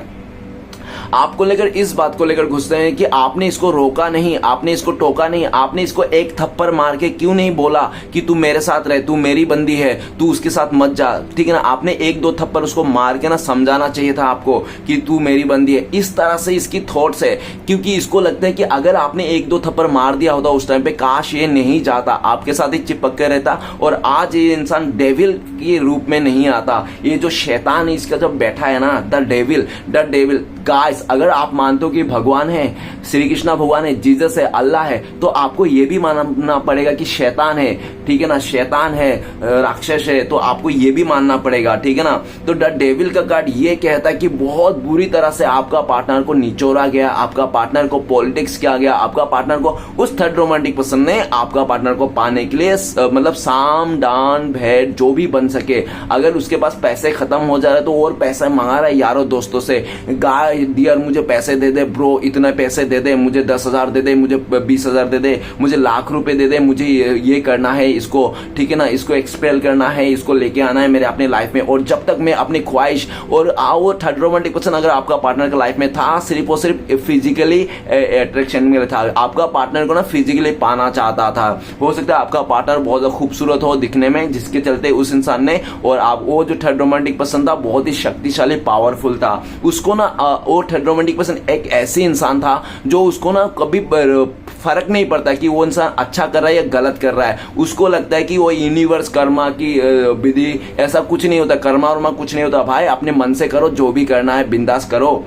आपको लेकर इस बात को लेकर गुस्से हैं कि आपने इसको रोका नहीं, आपने इसको टोका नहीं, आपने इसको एक थप्पड़ मार के क्यों नहीं बोला कि तू मेरे साथ रहे, तू मेरी बंदी है, तू उसके साथ मत जा, ठीक है ना। आपने एक दो थप्पड़ उसको मार के ना समझाना चाहिए था आपको कि तू मेरी बंदी है। इस तरह से इसकी थॉट्स है, क्योंकि इसको लगता है कि अगर आपने एक दो थप्पड़ मार दिया होता उस टाइम पे, काश ये नहीं जाता, आपके साथ ही चिपक के रहता और आज ये इंसान डेविल के रूप में नहीं आता। ये जो शैतान है इसका जब बैठा है ना, द डेविल गाइस, अगर आप मानते हो कि भगवान है, श्री कृष्णा भगवान है, जीसस है, अल्लाह है, तो आपको ये भी मानना पड़ेगा कि शैतान है, ठीक है ना, शैतान है, राक्षस है, तो आपको ये भी मानना पड़ेगा, ठीक है ना। तो द डेविल का कार्ड ये कहता है कि बहुत बुरी तरह से आपका पार्टनर को निचोड़ा गया, आपका पार्टनर को पॉलिटिक्स किया गया, आपका पार्टनर को उस थर्ड रोमांटिक पर्सन ने आपका पार्टनर को पाने के लिए मतलब साम दान भेंट जो भी बन सके, अगर उसके पास पैसे खत्म हो जा रहे तो और पैसे मंगा रहा है यारों दोस्तों से, गाय डियर मुझे पैसे दे दे ब्रो, इतने पैसे दे दे, मुझे 10,000 दे दे, मुझे 20,000 दे दे, मुझे लाख रुपए दे दे, मुझे ये करना है इसको, ठीक है ना, इसको एक्सपेल करना है, इसको लेके आना है मेरे अपने लाइफ में। और जब तक मैं अपनी ख्वाहिश और वो थर्ड रोमांटिक पर्सन अगर आपका पार्टनर का लाइफ में था, सिर्फ और सिर्फ फिजिकली अट्रैक्शन में था, आपका पार्टनर को ना फिजिकली पाना चाहता था। हो सकता है आपका पार्टनर बहुत ज्यादा खूबसूरत हो दिखने में, जिसके चलते उस इंसान ने, और आप वो जो थर्ड रोमांटिक पर्सन था बहुत ही शक्तिशाली पावरफुल था, उसको ना वो थर्ड रोमांटिक पर्सन एक ऐसी इंसान था जो उसको ना कभी फर्क नहीं पड़ता कि वो इंसान अच्छा कर रहा है या गलत कर रहा है। उसको लगता है कि वो यूनिवर्स कर्मा की विधि, ऐसा कुछ नहीं होता, कर्मा वर्मा कुछ नहीं होता भाई, अपने मन से करो, जो भी करना है बिंदास करो,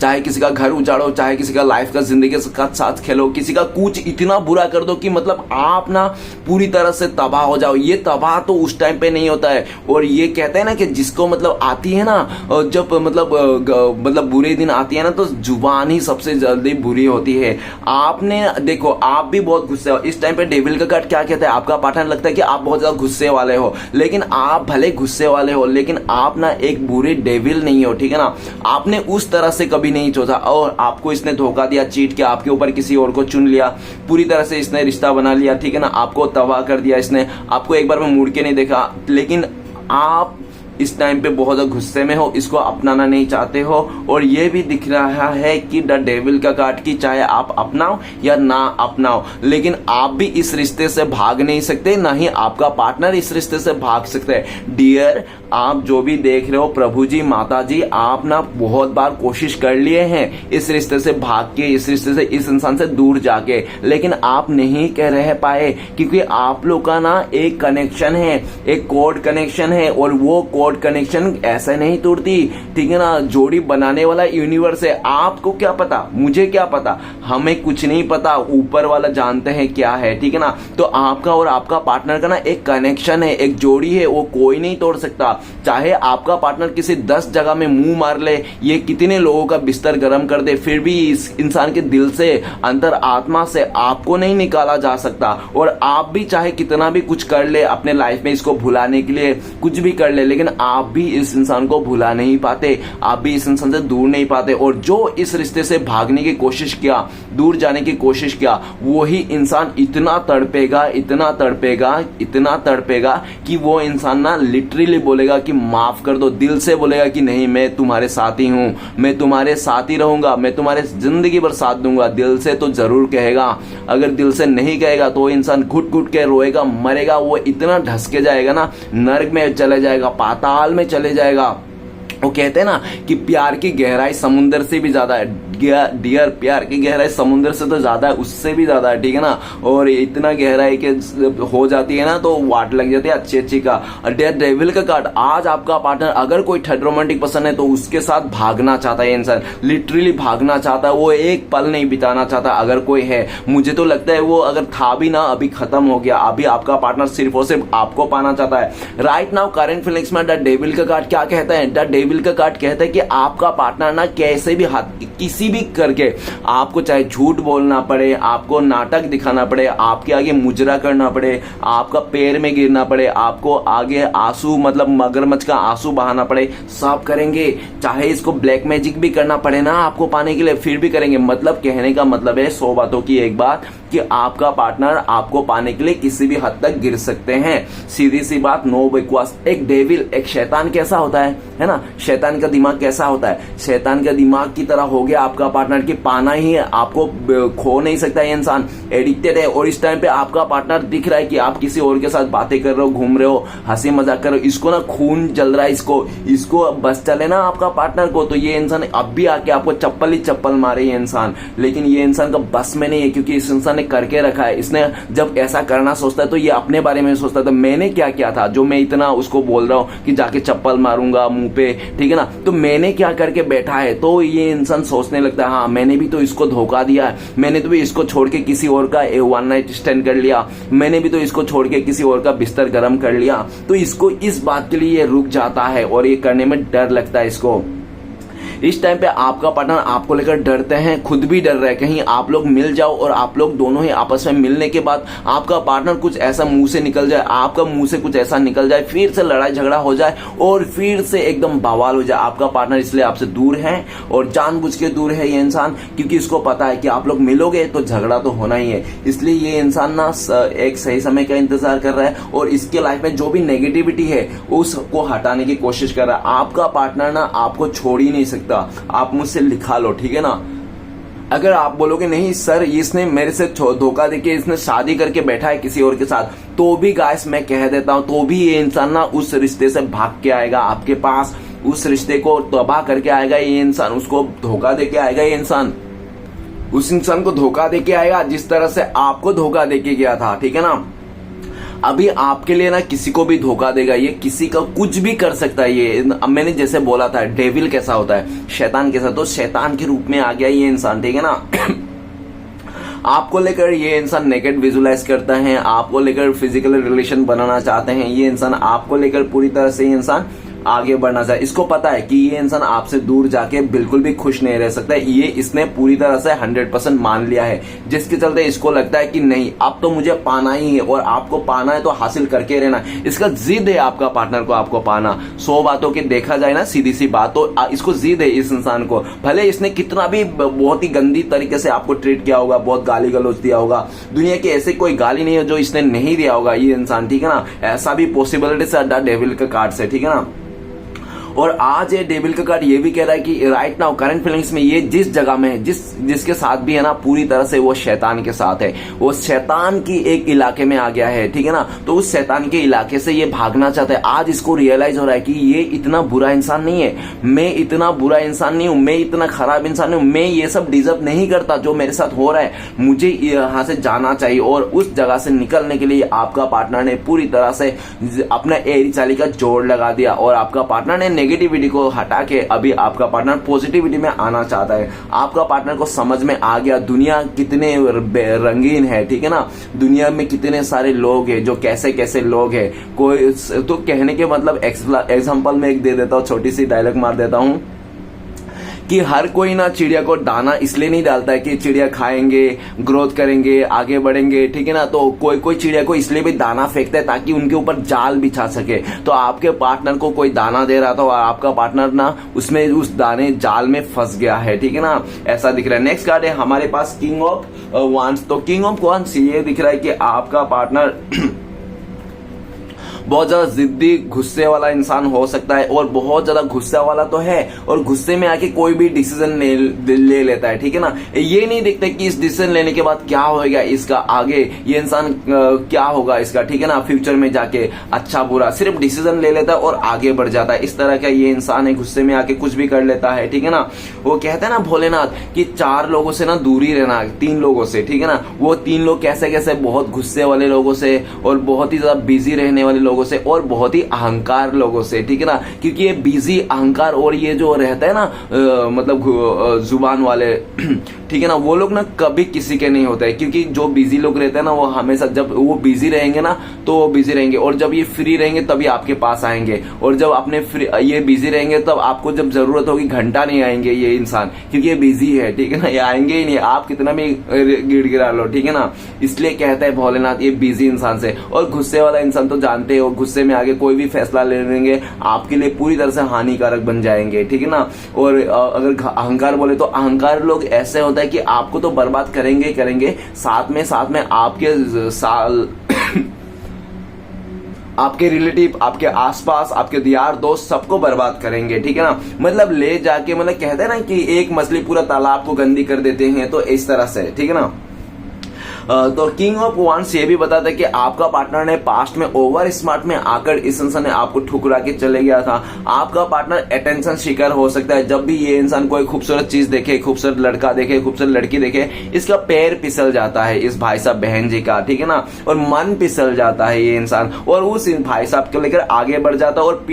चाहे किसी का घर उजाड़ो, चाहे किसी का लाइफ का जिंदगी का साथ खेलो, किसी का कुछ इतना बुरा कर दो कि मतलब आप ना पूरी तरह से तबाह हो जाओ। ये तबाह तो उस टाइम पे नहीं होता है। और ये कहते हैं ना कि जिसको मतलब आती है ना, जब मतलब बुरे दिन आती है ना, तो जुबान ही सबसे जल्दी बुरी होती है। आपने देखो, आप भी बहुत गुस्से हो इस टाइम पे। डेविल का कार्ड क्या कहता है? आपका पार्टनर लगता है कि आप बहुत ज्यादा गुस्से वाले हो, लेकिन आप भले गुस्से वाले हो, लेकिन आप ना एक बुरे डेविल नहीं हो, ठीक है ना। आपने उस तरह से कभी नहीं सोचा और आपको इसने धोखा दिया, चीट किया, आपके ऊपर किसी और को चुन लिया, पूरी तरह से इसने रिश्ता बना लिया, ठीक है ना, आपको तबाह कर दिया इसने, आपको एक बार में मुड़ के नहीं देखा। लेकिन आप इस टाइम पे बहुत गुस्से में हो, इसको अपनाना नहीं चाहते हो, और ये भी दिख रहा है कि द डेविल का कार्ड की चाहे आप अपनाओ या ना अपनाओ, लेकिन आप भी इस रिश्ते से भाग नहीं सकते, ना ही आपका पार्टनर इस रिश्ते से भाग सकते हैं। डियर, आप जो भी देख रहे हो, प्रभु जी, माता जी, आप ना बहुत बार कोशिश कर लिए हैं इस रिश्ते से भाग के, इस रिश्ते से, इस इंसान से दूर जाके, लेकिन आप नहीं कह रह पाए, क्योंकि आप लोग का ना एक कनेक्शन है, एक कोड कनेक्शन है, और वो कोड कनेक्शन ऐसा नहीं टूटती, ठीक है ना। जोड़ी बनाने वाला यूनिवर्स है। आपको क्या पता, मुझे क्या पता, हमें कुछ नहीं पता, ऊपर वाला जानते हैं क्या है, ठीक है ना। तो आपका और आपका पार्टनर का ना एक कनेक्शन है, एक जोड़ी है, वो कोई नहीं तोड़ सकता। चाहे आपका पार्टनर किसी 10 जगह में मुंह मार ले, ये कितने लोगों का बिस्तर गर्म कर दे, फिर भी इस इंसान के दिल से, अंतर आत्मा से आपको नहीं निकाला जा सकता। और आप भी चाहे कितना भी कुछ कर ले अपने लाइफ में, इसको भुलाने के लिए कुछ भी कर ले, लेकिन आप भी इस इंसान को भुला नहीं पाते, आप भी इस इंसान से दूर नहीं पाते। और जो इस रिश्ते से भागने की कोशिश किया, दूर जाने की कोशिश किया, वही इंसान इतना तड़पेगा, इतना तड़पेगा, इतना तड़पेगा कि वो इंसान ना लिटरली बोलेगा कि माफ कर दो, दिल से बोलेगा कि नहीं, मैं तुम्हारे साथ ही हूं, मैं तुम्हारे साथ ही रहूंगा, मैं तुम्हारे जिंदगी भर साथ दूंगा। दिल से तो जरूर कहेगा, अगर दिल से नहीं कहेगा तो वो इंसान घुट घुट के रोएगा, मरेगा, वो इतना ढसके जाएगा ना, नर्क में चले जाएगा, पाताल में चले जाएगा। वो कहते हैं ना कि प्यार की गहराई समुद्र से भी ज्यादा है। डियर, प्यार की गहराई समुद्र से तो ज्यादा है, उससे भी ज्यादा है, ठीक है ना। और इतना गहराई के हो जाती है ना तो वाट लग जाती है अच्छी अच्छी का। डेविल का कार्ड, आज आपका पार्टनर अगर कोई थर्ड रोमांटिक पसंद है तो उसके साथ भागना चाहता है इंसान, लिटरली भागना चाहता है, वो एक पल नहीं बिताना चाहता। अगर कोई है, मुझे तो लगता है वो अगर था भी ना, अभी खत्म हो गया। अभी आपका पार्टनर सिर्फ और सिर्फ आपको पाना चाहता है। राइट नाउ करंट फीलिंग्स में द डेविल का कार्ड क्या कहता है? द डेविल का कार्ड कहता है कि आपका पार्टनर ना कैसे भी हाथ किसी भी करके, आपको चाहे झूठ बोलना पड़े, आपको नाटक दिखाना पड़े, आपके आगे मुजरा करना पड़े, आपका पैर में गिरना पड़े, आपको आगे आंसू मतलब मगरमच्छ का आंसू बहाना पड़े, सब करेंगे। चाहे इसको ब्लैक मैजिक भी करना पड़े ना आपको पाने के लिए, फिर भी करेंगे। मतलब कहने का मतलब है 100 बातों की एक बात कि आपका पार्टनर आपको पाने के लिए किसी भी हद तक गिर सकते हैं। सीधी सी बात, नो बकवास। एक डेविल, एक शैतान कैसा होता है ना, शैतान का दिमाग कैसा होता है, शैतान का दिमाग की तरह हो गया आपका पार्टनर की पाना ही है, आपको खो नहीं सकता ये इंसान, एडिक्टेड है। और इस टाइम पे आपका पार्टनर दिख रहा है कि आप किसी और के साथ बातें कर रहे हो, घूम रहे हो, हंसी मजाक कर रहे हो, इसको ना खून जल रहा है, इसको बस चले ना आपका पार्टनर को, तो ये इंसान अब भी आके आपको चप्पल ही चप्पल मारे ये इंसान। लेकिन ये इंसान का बस में नहीं है, क्योंकि इस इंसान ने करके रखा है। इसने जब ऐसा करना सोचता है तो ये अपने बारे में सोचता है, तो मैंने क्या किया था जो मैं इतना उसको बोल रहा हूँ कि जाके चप्पल मारूंगा मुंह पे, ठीक है ना, तो मैंने क्या करके बैठा है। तो ये इंसान सोचने लगता है, हाँ मैंने भी तो इसको धोखा दिया है, मैंने तो भी इसको छोड़ के किसी और का 1 नाइट स्टैंड कर लिया, मैंने भी तो इसको छोड़ के किसी और का बिस्तर गर्म कर लिया। तो इसको इस बात के लिए ये रुक जाता है और ये करने में डर लगता है इसको। इस टाइम पे आपका पार्टनर आपको लेकर डरते हैं, खुद भी डर रहे हैं कहीं आप लोग मिल जाओ और आप लोग दोनों ही आपस में मिलने के बाद आपका पार्टनर कुछ ऐसा मुंह से निकल जाए, आपका मुंह से कुछ ऐसा निकल जाए, फिर से लड़ाई झगड़ा हो जाए और फिर से एकदम बवाल हो जाए। आपका पार्टनर इसलिए आपसे दूर है और जानबूझ के दूर है ये इंसान, क्योंकि इसको पता है कि आप लोग मिलोगे तो झगड़ा तो होना ही है। इसलिए ये इंसान ना एक सही समय का इंतजार कर रहा है और इसके लाइफ में जो भी नेगेटिविटी है उसको हटाने की कोशिश कर रहा है। आपका पार्टनर ना आपको छोड़ ही नहीं सकता, आप मुझसे लिखा लो, ठीक है ना। अगर आप बोलोगे नहीं सर इसने मेरे से धोखा देके इसने शादी करके बैठा है किसी और के साथ, तो भी गाइस मैं कह देता हूं, तो भी ये इंसान ना उस रिश्ते से भाग के आएगा आपके पास, उस रिश्ते को तबाह करके आएगा ये इंसान, उसको धोखा देके आएगा ये इंसान, उस इंसान को धोखा देके आएगा जिस तरह से आपको धोखा देके गया था, ठीक है ना। अभी आपके लिए ना किसी को भी धोखा देगा, ये किसी का कुछ भी कर सकता है। ये अब मैंने जैसे बोला था डेविल कैसा होता है, शैतान कैसा, तो शैतान के रूप में आ गया ये इंसान, ठीक है ना। आपको लेकर ये इंसान नेकेड विजुलाइज करता है, आपको लेकर फिजिकल रिलेशन बनाना चाहते हैं ये इंसान, आपको लेकर पूरी तरह से ये इंसान आगे बढ़ना चाहे। इसको पता है कि ये इंसान आपसे दूर जाके बिल्कुल भी खुश नहीं रह सकता, ये इसने पूरी तरह से 100% मान लिया है, जिसके चलते इसको लगता है कि नहीं अब तो मुझे पाना ही है और आपको पाना है तो हासिल करके रहना। इसका जिद है आपका पार्टनर को आपको पाना। 100 बातों के देखा जाए ना, सीधी सी बात, तो इसको जिद है इस इंसान को, भले इसने कितना भी बहुत ही गंदी तरीके से आपको ट्रीट किया होगा, बहुत गाली गलौज दिया होगा, दुनिया की ऐसे कोई गाली नहीं है जो इसने नहीं दिया होगा ये इंसान, ठीक है ना। ऐसा भी पॉसिबिलिटी से डेविल का कार्ड से, ठीक है ना। और आज ये डेविल का कार्ड ये भी कह रहा है कि राइट नाउ करंट फीलिंग्स में ये जिस जगह में है, जिसके साथ भी है ना, पूरी तरह से वो शैतान के साथ है, वो शैतान की एक इलाके में आ गया है, ठीक है ना। तो उस शैतान के इलाके से ये भागना चाहता है। आज इसको रियलाइज हो रहा है कि ये इतना बुरा इंसान नहीं है, मैं इतना बुरा इंसान नहीं हूं, मैं इतना खराब इंसान नहीं हूं, मैं ये सब डिजर्व नहीं करता जो मेरे साथ हो रहा है, मुझे यहां से जाना चाहिए। और उस जगह से निकलने के लिए आपका पार्टनर ने पूरी तरह से अपना एड़ी चाली का जोड़ लगा दिया और आपका पार्टनर ने नेगेटिविटी को हटा के अभी आपका पार्टनर पॉजिटिविटी में आना चाहता है। आपका पार्टनर को समझ में आ गया दुनिया कितने रंगीन है, ठीक है ना, दुनिया में कितने सारे लोग हैं, जो कैसे कैसे लोग हैं। कोई तो कहने के मतलब एग्जांपल में एक दे देता हूं, छोटी सी डायलॉग मार देता हूं कि हर कोई ना चिड़िया को दाना इसलिए नहीं डालता है कि चिड़िया खाएंगे, ग्रोथ करेंगे, आगे बढ़ेंगे, ठीक है ना। तो कोई कोई चिड़िया को इसलिए भी दाना फेंकता है ताकि उनके ऊपर जाल बिछा सके। तो आपके पार्टनर को कोई दाना दे रहा था और आपका पार्टनर ना उसमें उस दाने जाल में फंस गया है, ठीक है ना, ऐसा दिख रहा है। नेक्स्ट कार्ड है हमारे पास किंग ऑफ वांड्स। तो किंग ऑफ वांड्स ये दिख रहा है कि आपका पार्टनर बहुत ज्यादा जिद्दी गुस्से वाला इंसान हो सकता है और बहुत ज्यादा गुस्सा वाला तो है और गुस्से में आके कोई भी डिसीजन ले लेता है, ठीक है ना। ये नहीं देखते कि इस डिसीजन लेने के बाद क्या होएगा इसका, आगे ये इंसान क्या होगा इसका, ठीक है ना, फ्यूचर में जाके अच्छा बुरा, सिर्फ डिसीजन ले लेता है और आगे बढ़ जाता है। इस तरह का ये इंसान है, गुस्से में आके कुछ भी कर लेता है, ठीक है ना। वो कहते हैं ना भोलेनाथ कि 4 लोगों से ना दूरी रहना, 3 लोगों से, ठीक है ना। वो 3 लोग कैसे कैसे, बहुत गुस्से वाले लोगों से और बहुत ही ज्यादा बिजी रहने वाले लोगों से और बहुत ही अहंकार लोगों से, ठीक है ना। क्योंकि ये बिजी, अहंकार और ये जो रहता है ना मतलब जुबान वाले, ठीक है ना, वो लोग ना कभी किसी के नहीं होते हैं। क्योंकि जो बिजी लोग रहते हैं ना वो हमेशा, जब वो बिजी रहेंगे ना तो वो बिजी रहेंगे और जब ये फ्री रहेंगे तभी आपके पास आएंगे। और जब अपने ये बिजी रहेंगे तब आपको जब जरूरत होगी घंटा नहीं आएंगे ये इंसान, क्योंकि ये बिजी है, ठीक है ना, ये आएंगे ही नहीं, आप कितना भी गिड़गिड़ा लो, ठीक है ना। इसलिए कहता है भोलेनाथ ये बिजी इंसान से। और गुस्से वाला इंसान तो जानते हो, गुस्से में आगे कोई भी फैसला ले लेंगे आपके लिए पूरी तरह से हानिकारक बन जाएंगे, ठीक है ना। और अगर अहंकार बोले तो अहंकार लोग ऐसे होता है कि आपको तो बर्बाद करेंगे ही करेंगे, साथ में आपके साल आपके रिलेटिव, आपके आसपास, आपके यार दोस्त सबको बर्बाद करेंगे, ठीक है ना। मतलब ले जाके, मतलब कहते हैं ना कि एक मछली पूरा तालाब को गंदी कर देते हैं, तो इस तरह से, ठीक है ना। तो किंग ऑफ वांड्स ये भी बताता है कि आपका पार्टनर ने पास्ट में ओवर स्मार्ट में आकर इस इंसान ने आपको ठुकरा के चले गया था। आपका पार्टनर अटेंशन शिकार हो सकता है। जब भी ये इंसान कोई खूबसूरत चीज देखे, खूबसूरत लड़का देखे, खूबसूरत लड़की देखे, इसका पैर फिसल जाता है इस भाई साहब बहन जी का, ठीक है ना, और मन फिसल जाता है ये इंसान और उस भाई साहब को लेकर आगे बढ़ जाता है। और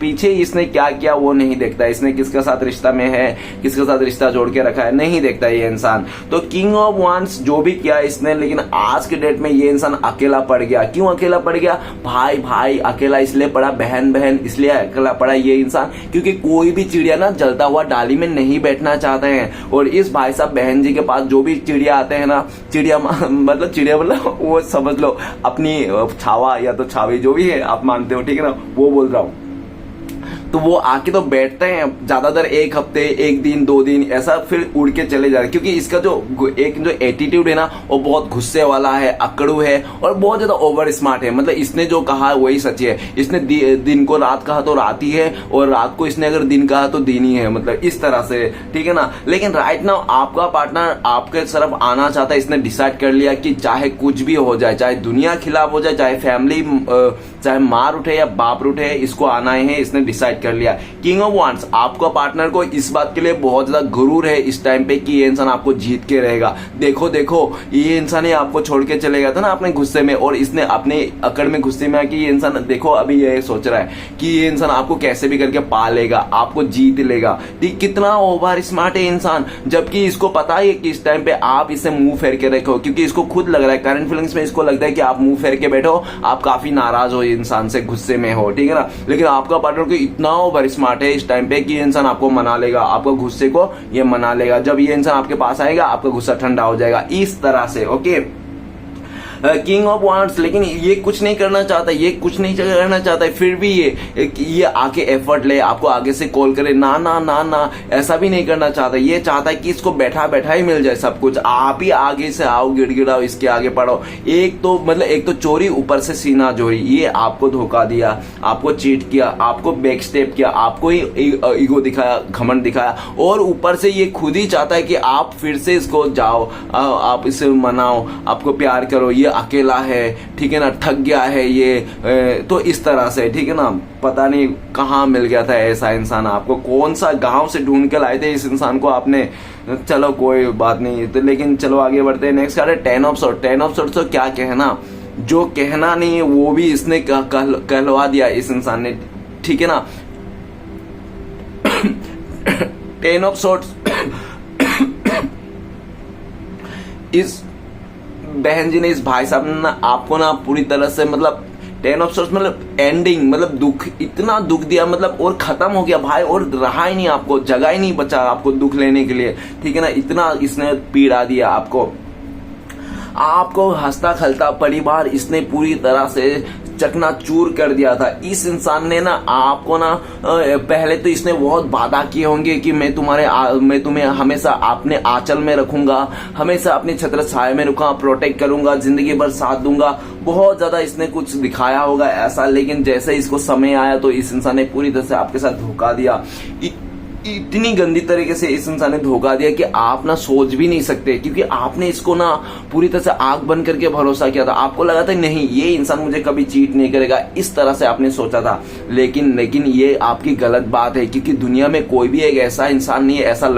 पीछे इसने क्या किया वो नहीं देखता, इसने किसके साथ रिश्ता में है, किसके साथ रिश्ता जोड़ के रखा है, नहीं देखता ये इंसान। तो किंग ऑफ वांड्स जो भी किया इसने, लेकिन आज के डेट में ये इंसान अकेला पड़ गया। क्यों अकेला पड़ गया? भाई अकेला इसलिए पड़ा, बहन इसलिए अकेला पड़ा ये इंसान क्योंकि कोई भी चिड़िया ना जलता हुआ डाली में नहीं बैठना चाहते हैं। और इस भाई साहब बहन जी के पास जो भी चिड़िया आते हैं ना, चिड़िया मतलब वो समझ लो अपनी छावा या तो छावी जो भी है आप मानते हो, ठीक है ना, वो बोल रहा हूं। तो वो आके तो बैठते हैं ज्यादातर 1 हफ्ते, 1 दिन, 2 दिन, ऐसा फिर उड़ के चले जा रहे, क्योंकि इसका जो एटीट्यूड है ना वो बहुत गुस्से वाला है, अकड़ू है और बहुत ज्यादा ओवर स्मार्ट है। मतलब इसने जो कहा वही सच है। इसने दिन को रात कहा तो रात ही है और रात को इसने अगर दिन कहा तो दिन ही है, मतलब इस तरह से, ठीक है ना। लेकिन राइट नाउ आपका पार्टनर आपके तरफ आना चाहता है। इसने डिसाइड कर लिया कि चाहे कुछ भी हो जाए, चाहे दुनिया खिलाफ हो जाए, चाहे फैमिली, चाहे मार उठे या बाप उठे, इसको आना है, इसने डिसाइड कर लिया। किंग ऑफ वांड्स आपका पार्टनर को इस बात के लिए बहुत ज्यादा गुरूर है इस टाइम पे कि ये इंसान आपको जीत के रहेगा। देखो ये इंसान ही आपको छोड़ के चले गया था ना अपने गुस्से में, और इसने अपने अकड़ में गुस्से में आके ये इंसान देखो अभी ये सोच रहा है कि ये इंसान आपको कैसे भी करके पालेगा, आपको जीत लेगा। कितना ओवर स्मार्ट है इंसान, जबकि इसको पता है कि इस टाइम पे आप इसे मुंह फेर के रखो, क्योंकि इसको खुद लग रहा है, करंट फीलिंग्स में इसको लगता है कि आप मुंह फेर के बैठो, आप काफी नाराज हो इंसान से, गुस्से में हो, ठीक है ना। लेकिन आपका पार्टनर को इतना ओवर स्मार्ट है इस टाइम पे कि ये इंसान आपको मना लेगा, आपको गुस्से को ये मना लेगा। जब ये इंसान आपके पास आएगा आपका गुस्सा ठंडा हो जाएगा, इस तरह से, ओके। किंग ऑफ वांड्स, लेकिन ये कुछ नहीं करना चाहता, ये कुछ नहीं करना चाहता है, फिर भी ये आके एफर्ट ले, आपको आगे से कॉल करे, ना ना ना ना, ऐसा भी नहीं करना चाहता। ये चाहता है कि इसको बैठा बैठा ही मिल जाए सब कुछ, आप ही आगे से आओ, गिड़गिड़ाओ, इसके आगे पढ़ो। एक तो चोरी, ऊपर से सीना जोरी। ये आपको धोखा दिया, आपको चीट किया, आपको बैक स्टेप किया, आपको ही ईगो दिखाया, घमंड दिखाया, और ऊपर से ये खुद ही चाहता है कि आप फिर से इसको जाओ, आप इसे मनाओ, आपको प्यार करो। ये अकेला है, ठीक है ना, थक गया है ये, तो इस तरह से, ठीक है ना। पता नहीं कहाँ मिल गया था ऐसा इंसान, आपको कौन सा गांव से ढूंढ के लाए थे इस इंसान को आपने। चलो कोई बात नहीं, तो लेकिन चलो आगे बढ़ते हैं। नेक्स्ट कार्ड है 10 ऑफ सॉर्ड्स। 10 ऑफ सॉर्ड्स तो क्या कहना, जो कहना नहीं है वो भी इसने कहलवा दिया इस इंसान ने, ठीक है ना। 10 ऑफ सॉर्ड्स इस बहन जी ने, इस भाई साहब ने ना आपको ना पूरी तरह से, मतलब 10 ऑफ सॉर्ड्स मतलब एंडिंग, मतलब दुख, इतना दुख दिया, मतलब और खत्म हो गया भाई, और रहा ही नहीं, आपको जगह ही नहीं बचा आपको दुख लेने के लिए, ठीक है ना। इतना इसने पीड़ा दिया आपको हंसता खलता परिवार इसने पूरी तरह से चकनाचूर कर दिया था। इस इंसान ने ना आपको ना, पहले तो इसने बहुत वादा किए होंगे कि मैं तुम्हें हमेशा अपने आंचल में रखूंगा, हमेशा अपनी छत्र छाया में रखूंगा, प्रोटेक्ट करूंगा, जिंदगी भर साथ दूंगा, बहुत ज्यादा इसने कुछ दिखाया होगा ऐसा। लेकिन जैसे इसको समय आया तो इस इंसान ने पूरी तरह से आपके साथ धोखा दिया। इतनी गंदी तरीके से इस इंसान ने धोखा दिया कि आप ना सोच भी नहीं सकते, क्योंकि आपने इसको ना पूरी तरह से आंख बंद करके भरोसा किया था। आपको लगा था नहीं, ये इंसान मुझे कभी चीट नहीं करेगा, इस तरह से आपने सोचा था। लेकिन ये आपकी गलत बात है, क्योंकि दुनिया में कोई भी एक ऐसा इंसान नहीं है, ऐसा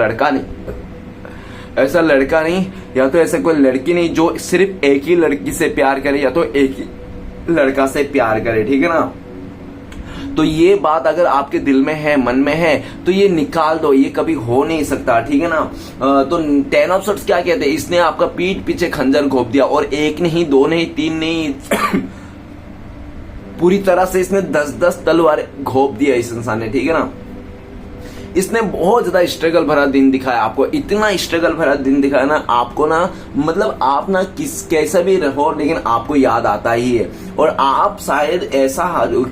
लड़का नहीं, या तो ऐसा कोई लड़की नहीं जो सिर्फ एक ही लड़की से प्यार करे, या तो एक ही लड़का से प्यार करे, ठीक है ना। तो ये बात अगर आपके दिल में है, मन में है, तो ये निकाल दो, ये कभी हो नहीं सकता, ठीक है ना। तो 10 ऑफ सॉर्ड्स क्या कहते हैं, इसने आपका पीठ पीछे खंजर घोंप दिया, और एक नहीं, दो नहीं, तीन नहीं, पूरी तरह से इसने 10-10 तलवार घोंप दिया इस इंसान ने, ठीक है ना। इसने बहुत ज्यादा स्ट्रगल भरा दिन दिखाया आपको, इतना स्ट्रगल भरा दिन दिखाया ना आपको ना, मतलब आप ना कैसा भी रहो, लेकिन आपको याद आता ही है। और आप शायद ऐसा द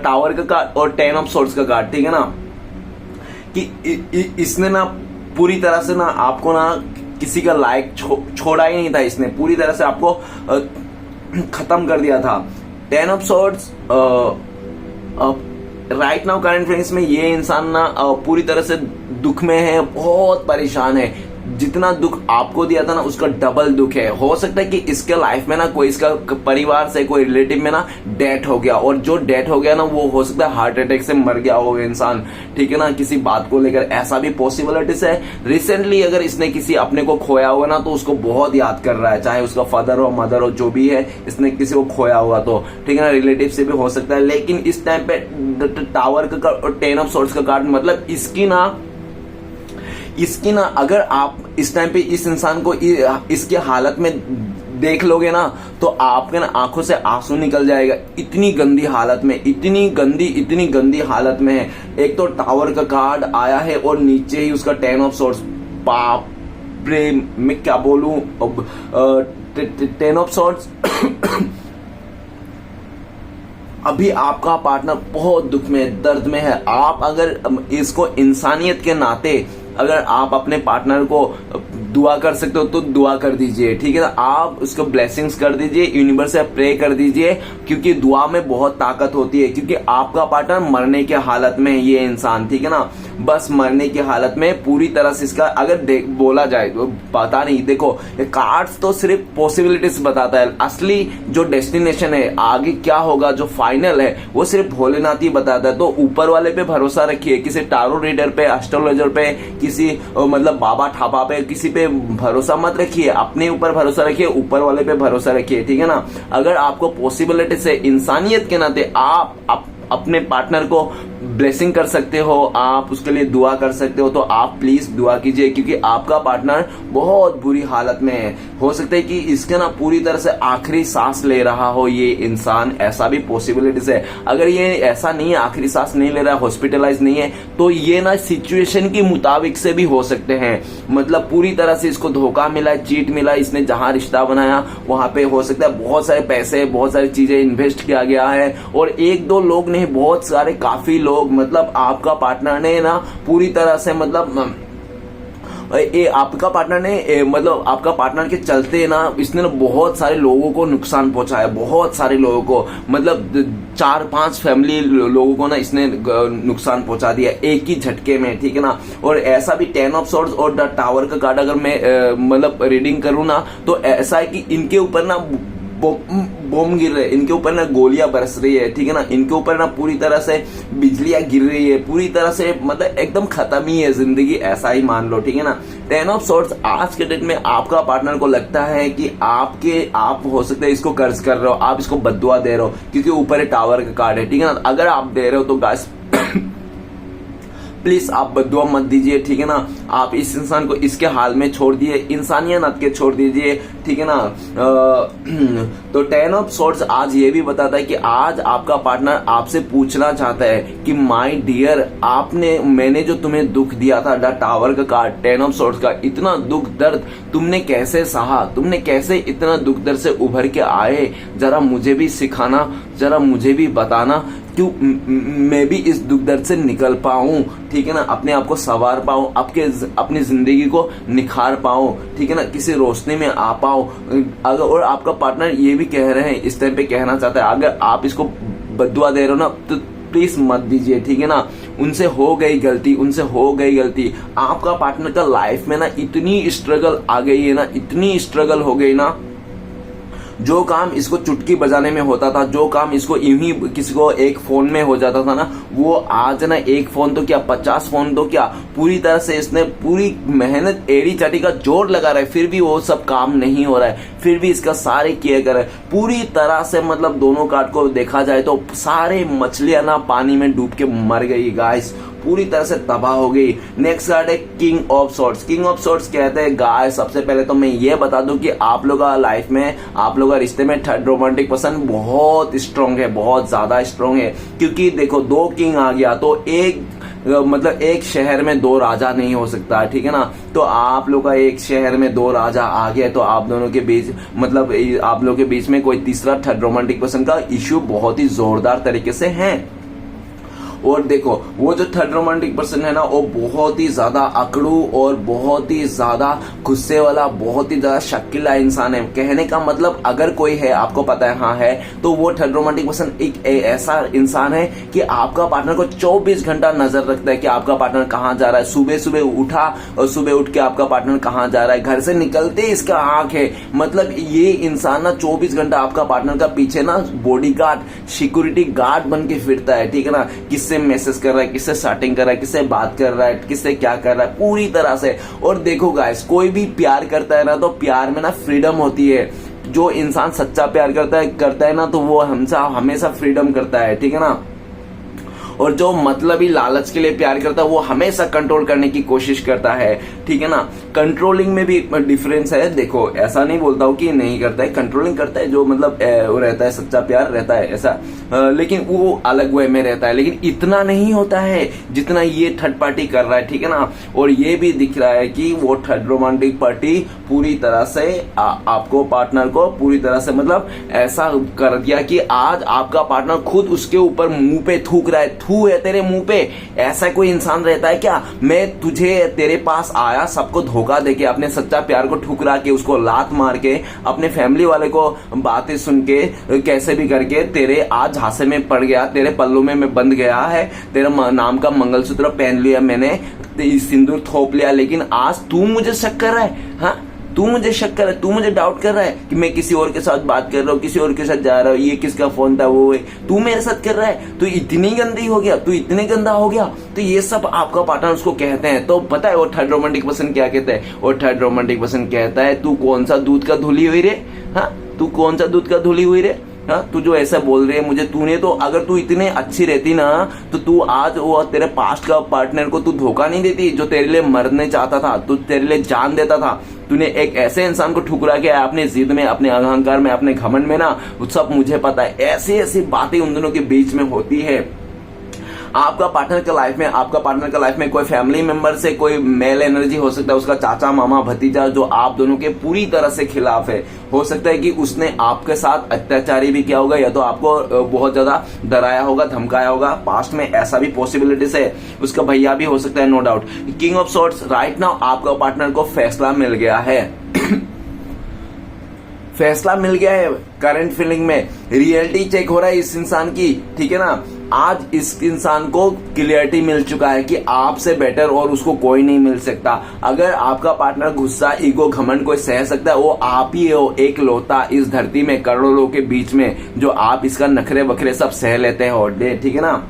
टावर का कार्ड और 10 ऑफ सॉर्ड्स का कार्ड, ठीक है ना, कि इसने ना पूरी तरह से ना आपको ना किसी का लायक छोड़ा ही नहीं था, इसने पूरी तरह से आपको खत्म कर दिया था। 10 of swords right now current friends में ये इंसान ना पूरी तरह से दुख में है, बहुत परेशान है। जितना दुख आपको दिया था ना, उसका डबल दुख है। हो सकता है कि इसके लाइफ में ना कोई, इसका परिवार से कोई रिलेटिव में ना डेथ हो गया, और जो डेथ हो गया ना वो हो सकता है हार्ट अटैक से मर गया होगा इंसान, ठीक है ना, किसी बात को लेकर, ऐसा भी पॉसिबिलिटीज है। रिसेंटली अगर इसने किसी अपने को खोया होगा ना, तो उसको बहुत याद कर रहा है, चाहे उसका फादर हो, मदर हो, जो भी है, इसने किसी को खोया होगा तो, ठीक है ना, रिलेटिव से भी हो सकता है। लेकिन इस टाइम पे टावर का और 10 ऑफ सॉर्ड्स का कार्ड, मतलब इसकी ना अगर आप इस टाइम पे इस इंसान को इसके हालत में देख लोगे ना, तो आपके ना आंखों से आंसू निकल जाएगा। इतनी गंदी हालत में, इतनी गंदी हालत में है। एक तो टावर का कार्ड आया है, और नीचे ही उसका 10 ऑफ सॉर्ड्स। बाप रे, मैं क्या बोलूं। 10 ऑफ सॉर्ड्स अभी आपका पार्टनर बहुत दुख में, दर्द में है। आप अगर इसको इंसानियत के नाते अगर आप अपने पार्टनर को दुआ कर सकते हो तो दुआ कर दीजिए, ठीक है ना। आप उसको ब्लेसिंग्स कर दीजिए, यूनिवर्स से प्रे कर दीजिए, क्योंकि दुआ में बहुत ताकत होती है। क्योंकि आपका पार्टनर मरने के हालत में है, ये इंसान, ठीक है ना, बस मरने की हालत में पूरी तरह से। इसका अगर बोला जाए तो पता नहीं, देखो कार्ड्स तो सिर्फ पॉसिबिलिटीज बताता है, असली जो डेस्टिनेशन है, आगे क्या होगा, जो फाइनल है, वो सिर्फ भोलेनाथ ही बताता है। तो ऊपर वाले पे भरोसा रखिए, किसी टारो रीडर पे, एस्ट्रोलॉजर पे, किसी मतलब बाबा ठाबा पे, किसी पे भरोसा मत रखिए, अपने ऊपर भरोसा रखिए, ऊपर वाले पे भरोसा रखिए, ठीक है ना। अगर आपको पॉसिबिलिटी से इंसानियत के नाते आप अपने पार्टनर को ब्लेसिंग कर सकते हो, आप उसके लिए दुआ कर सकते हो, तो आप प्लीज दुआ कीजिए, क्योंकि आपका पार्टनर बहुत बुरी हालत में है। हो सकता है कि इसके ना पूरी तरह से आखिरी सांस ले रहा हो ये इंसान, ऐसा भी पॉसिबिलिटीज है। अगर ये ऐसा नहीं है, आखिरी सांस नहीं ले रहा है, हॉस्पिटलाइज नहीं है, तो ये ना सिचुएशन के मुताबिक से भी हो सकते हैं। मतलब पूरी तरह से इसको धोखा मिला, चीट मिला, इसने जहां रिश्ता बनाया वहां पे हो सकता है बहुत सारे पैसे, बहुत सारी चीजें इन्वेस्ट किया गया है, और एक दो लोग नहीं, बहुत सारे काफी लोग, मतलब आपका पार्टनर ने ना पूरी तरह से मतलब आपका पार्टनर ने मतलब आपका पार्टनर के चलते ना इसने ना बहुत सारे लोगों को नुकसान पहुंचाया, बहुत सारे लोगों को, मतलब 4-5 फैमिली लोगों को ना इसने नुकसान पहुंचा दिया एक ही झटके में, ठीक है ना। और ऐसा भी 10 ऑफ सॉर्ड्स और द टावर का कार्ड अगर मैं मतलब रीडिंग करूं ना, तो ऐसा है कि इनके ऊपर ना बम गिर रहे, इनके ऊपर ना गोलियां बरस रही है, ठीक है ना, इनके ऊपर ना पूरी तरह से बिजलियां गिर रही है, पूरी तरह से मतलब एकदम खत्म ही है जिंदगी, ऐसा ही मान लो, ठीक है ना। 10 ऑफ सॉर्ड्स आज के डेट में आपका पार्टनर को लगता है कि आप हो सकता है इसको कर्ज कर रहे हो, आप इसको बद्दुआ दे रहे हो, क्योंकि ऊपर टावर का कार्ड है, ठीक है ना। अगर आप दे रहे हो तो गाइस प्लीज आप बद्दुआ मत दीजिए, ठीक है ना। आप इस इंसान को इसके हाल में छोड़ दिए, इंसानियत के छोड़ दीजिए, ठीक है ना। तो 10 ऑफ सॉर्ड्स आज ये भी बताता है कि आज आपका पार्टनर आपसे पूछना चाहता है कि माय डियर, मैंने जो तुम्हें दुख दिया था, द टावर का कार्ड 10 ऑफ सॉर्ड्स का, इतना दुख दर्द तुमने कैसे सहा, तुमने कैसे इतना दुख दर्द से उभर के आए, जरा मुझे भी सिखाना, जरा मुझे भी बताना, क्यों मैं भी इस दुख दर्द से निकल पाऊं, ठीक है ना, अपने आप को संवार पाऊं, अपनी जिंदगी को निखार पाऊं, ठीक है ना, किसी रोशनी में आ पाऊं। अगर और आपका पार्टनर ये भी कह रहे हैं, इस टाइम पे कहना चाहता है, अगर आप इसको बद्दुआ दे रहे हो ना तो प्लीज मत दीजिए, ठीक है ना। उनसे हो गई गलती। आपका पार्टनर का लाइफ में ना इतनी स्ट्रगल आ गई है ना, इतनी स्ट्रगल हो गई ना, जो काम इसको चुटकी बजाने में होता था, जो काम इसको यूं ही किसी को एक फोन में हो जाता था ना, वो आज ना एक फोन तो क्या 50 फोन तो क्या, पूरी तरह से इसने पूरी मेहनत एड़ी चाटी का जोर लगा रहा है, फिर भी वो सब काम नहीं हो रहा है, फिर भी इसका सारे किए कर रहा है पूरी तरह से। मतलब दोनों कार्ड को देखा जाए तो सारे मछलियां ना पानी में डूब के मर गई गाइस, पूरी तरह से तबाह हो गई। नेक्स्ट कार्ड है king of swords. King of swords कहते हैं गाइस, सबसे पहले तो मैं ये बता दूं कि आप लोग का लाइफ में, आप लोग का रिश्ते में थर्ड रोमांटिक पर्सन बहुत स्ट्रांग है, बहुत ज्यादा स्ट्रांग है, क्योंकि देखो 2 किंग आ गया तो एक शहर में 2 राजा नहीं हो सकता, ठीक है ना। तो आप लोग का एक शहर में 2 राजा आ गया, तो आप दोनों के बीच मतलब आप लोग के बीच में कोई तीसरा थर्ड रोमांटिक पर्सन का इश्यू बहुत ही जोरदार तरीके से है। और देखो वो जो थर्ड रोमांटिक पर्सन है ना, वो बहुत ही ज्यादा अकड़ू और बहुत ही ज्यादा गुस्से वाला, बहुत ही ज्यादा शकीला इंसान है। कहने का मतलब अगर कोई है, आपको पता है हाँ है, तो वो थर्ड रोमांटिक पर्सन एक ऐसा इंसान है कि आपका पार्टनर को 24 घंटा नजर रखता है कि आपका पार्टनर कहाँ जा रहा है। सुबह सुबह उठा और सुबह उठ के आपका पार्टनर कहाँ जा रहा है, घर से निकलते इसका आंख है। मतलब ये इंसान ना 24 घंटा आपका पार्टनर का पीछे ना बॉडीगार्ड, सिक्योरिटी गार्ड बन के फिरता है, ठीक है ना। किससे मैसेज कर रहा है, किससे चैटिंग कर रहा है, किससे बात कर रहा है, किससे क्या कर रहा है, पूरी तरह से। और देखो गाइस, कोई भी प्यार करता है ना, तो प्यार में ना फ्रीडम होती है। जो इंसान सच्चा प्यार करता है ना, तो वो हमेशा फ्रीडम करता है, ठीक है ना। और जो मतलबी लालच के लिए प्यार करता है, वो हमेशा कंट्रोल करने की कोशिश करता है, ठीक है ना। कंट्रोलिंग में भी डिफरेंस है। देखो ऐसा नहीं बोलता हूँ कि नहीं करता है, कंट्रोलिंग करता है, जो मतलब वो रहता है, सच्चा प्यार रहता है ऐसा, लेकिन वो अलग वे में रहता है, लेकिन इतना नहीं होता है जितना ये थर्ड पार्टी कर रहा है, ठीक है ना। और ये भी दिख रहा है कि वो थर्ड रोमांटिक पार्टी पूरी तरह से आपको पार्टनर को पूरी तरह से मतलब ऐसा कर दिया कि आज आपका पार्टनर खुद उसके ऊपर मुंह पे थूक रहा है। थू है तेरे मुंह पे, ऐसा कोई इंसान रहता है क्या? मैं तेरे पास आया सबको धोखा देके, अपने सच्चा प्यार को ठुकरा के, उसको लात मार के, अपने फैमिली वाले को बातें सुन के, कैसे भी करके तेरे आज झांसे में पड़ गया, तेरे पल्लों में मैं बंध गया है, तेरा नाम का मंगलसूत्र पहन लिया मैंने, सिंदूर थोप लिया, लेकिन आज तू मुझे शक कर रहा है। हाँ, तू मुझे शक कर रहा है, तू मुझे डाउट कर रहा है कि मैं किसी और के साथ बात कर रहा हूँ, किसी और के साथ जा रहा हूँ, ये किसका फोन था, वो है, तू मेरे साथ कर रहा है, तू इतनी गंदी हो गया, तू इतने गंदा हो गया। तो ये सब आपका पार्टनर उसको कहते हैं। तो पता है वो थर्ड रोमांटिक पर्सन क्या कहता है? वो थर्ड रोमांटिक पर्सन कहता है, तू कौन सा दूध का धुली हुई रे? हाँ, तू कौन सा दूध का धुली हुई रे? हाँ, तू जो ऐसा बोल रही है मुझे, तूने तो अगर तू इतनी अच्छी रहती ना तो तू आज वो तेरे पास्ट का पार्टनर को तू धोखा नहीं देती जो तेरे लिए मरने चाहता था, तू तेरे लिए जान देता था। तूने एक ऐसे इंसान को ठुकरा के अपने जिद में, अपने अहंकार में, अपने घमंड में ना, वो सब मुझे पता है, ऐसी ऐसी बातें उन दोनों के बीच में होती है। आपका पार्टनर का लाइफ में कोई फैमिली मेंबर से कोई मेल एनर्जी हो सकता है, उसका चाचा, मामा, भतीजा, जो आप दोनों के पूरी तरह से खिलाफ है। हो सकता है कि उसने आपके साथ अत्याचारी भी किया होगा, या तो आपको बहुत ज्यादा डराया होगा, धमकाया होगा। पास्ट में ऐसा भी पॉसिबिलिटीज है। उसका भैया भी हो सकता है, no doubt. King of swords, right now आपका पार्टनर को फैसला मिल गया है। फैसला मिल गया है करंट फीलिंग में, रियलिटी चेक हो रहा है इस इंसान की, ठीक है ना। आज इस इंसान को क्लियरिटी मिल चुका है कि आपसे बेटर और उसको कोई नहीं मिल सकता। अगर आपका पार्टनर गुस्सा, ईगो, घमंड कोई सह सकता है, वो आप ही हो, एक लौता इस धरती में करोड़ों लोगों के बीच में जो आप इसका नखरे बखरे सब सह लेते हो, ठीक है ना।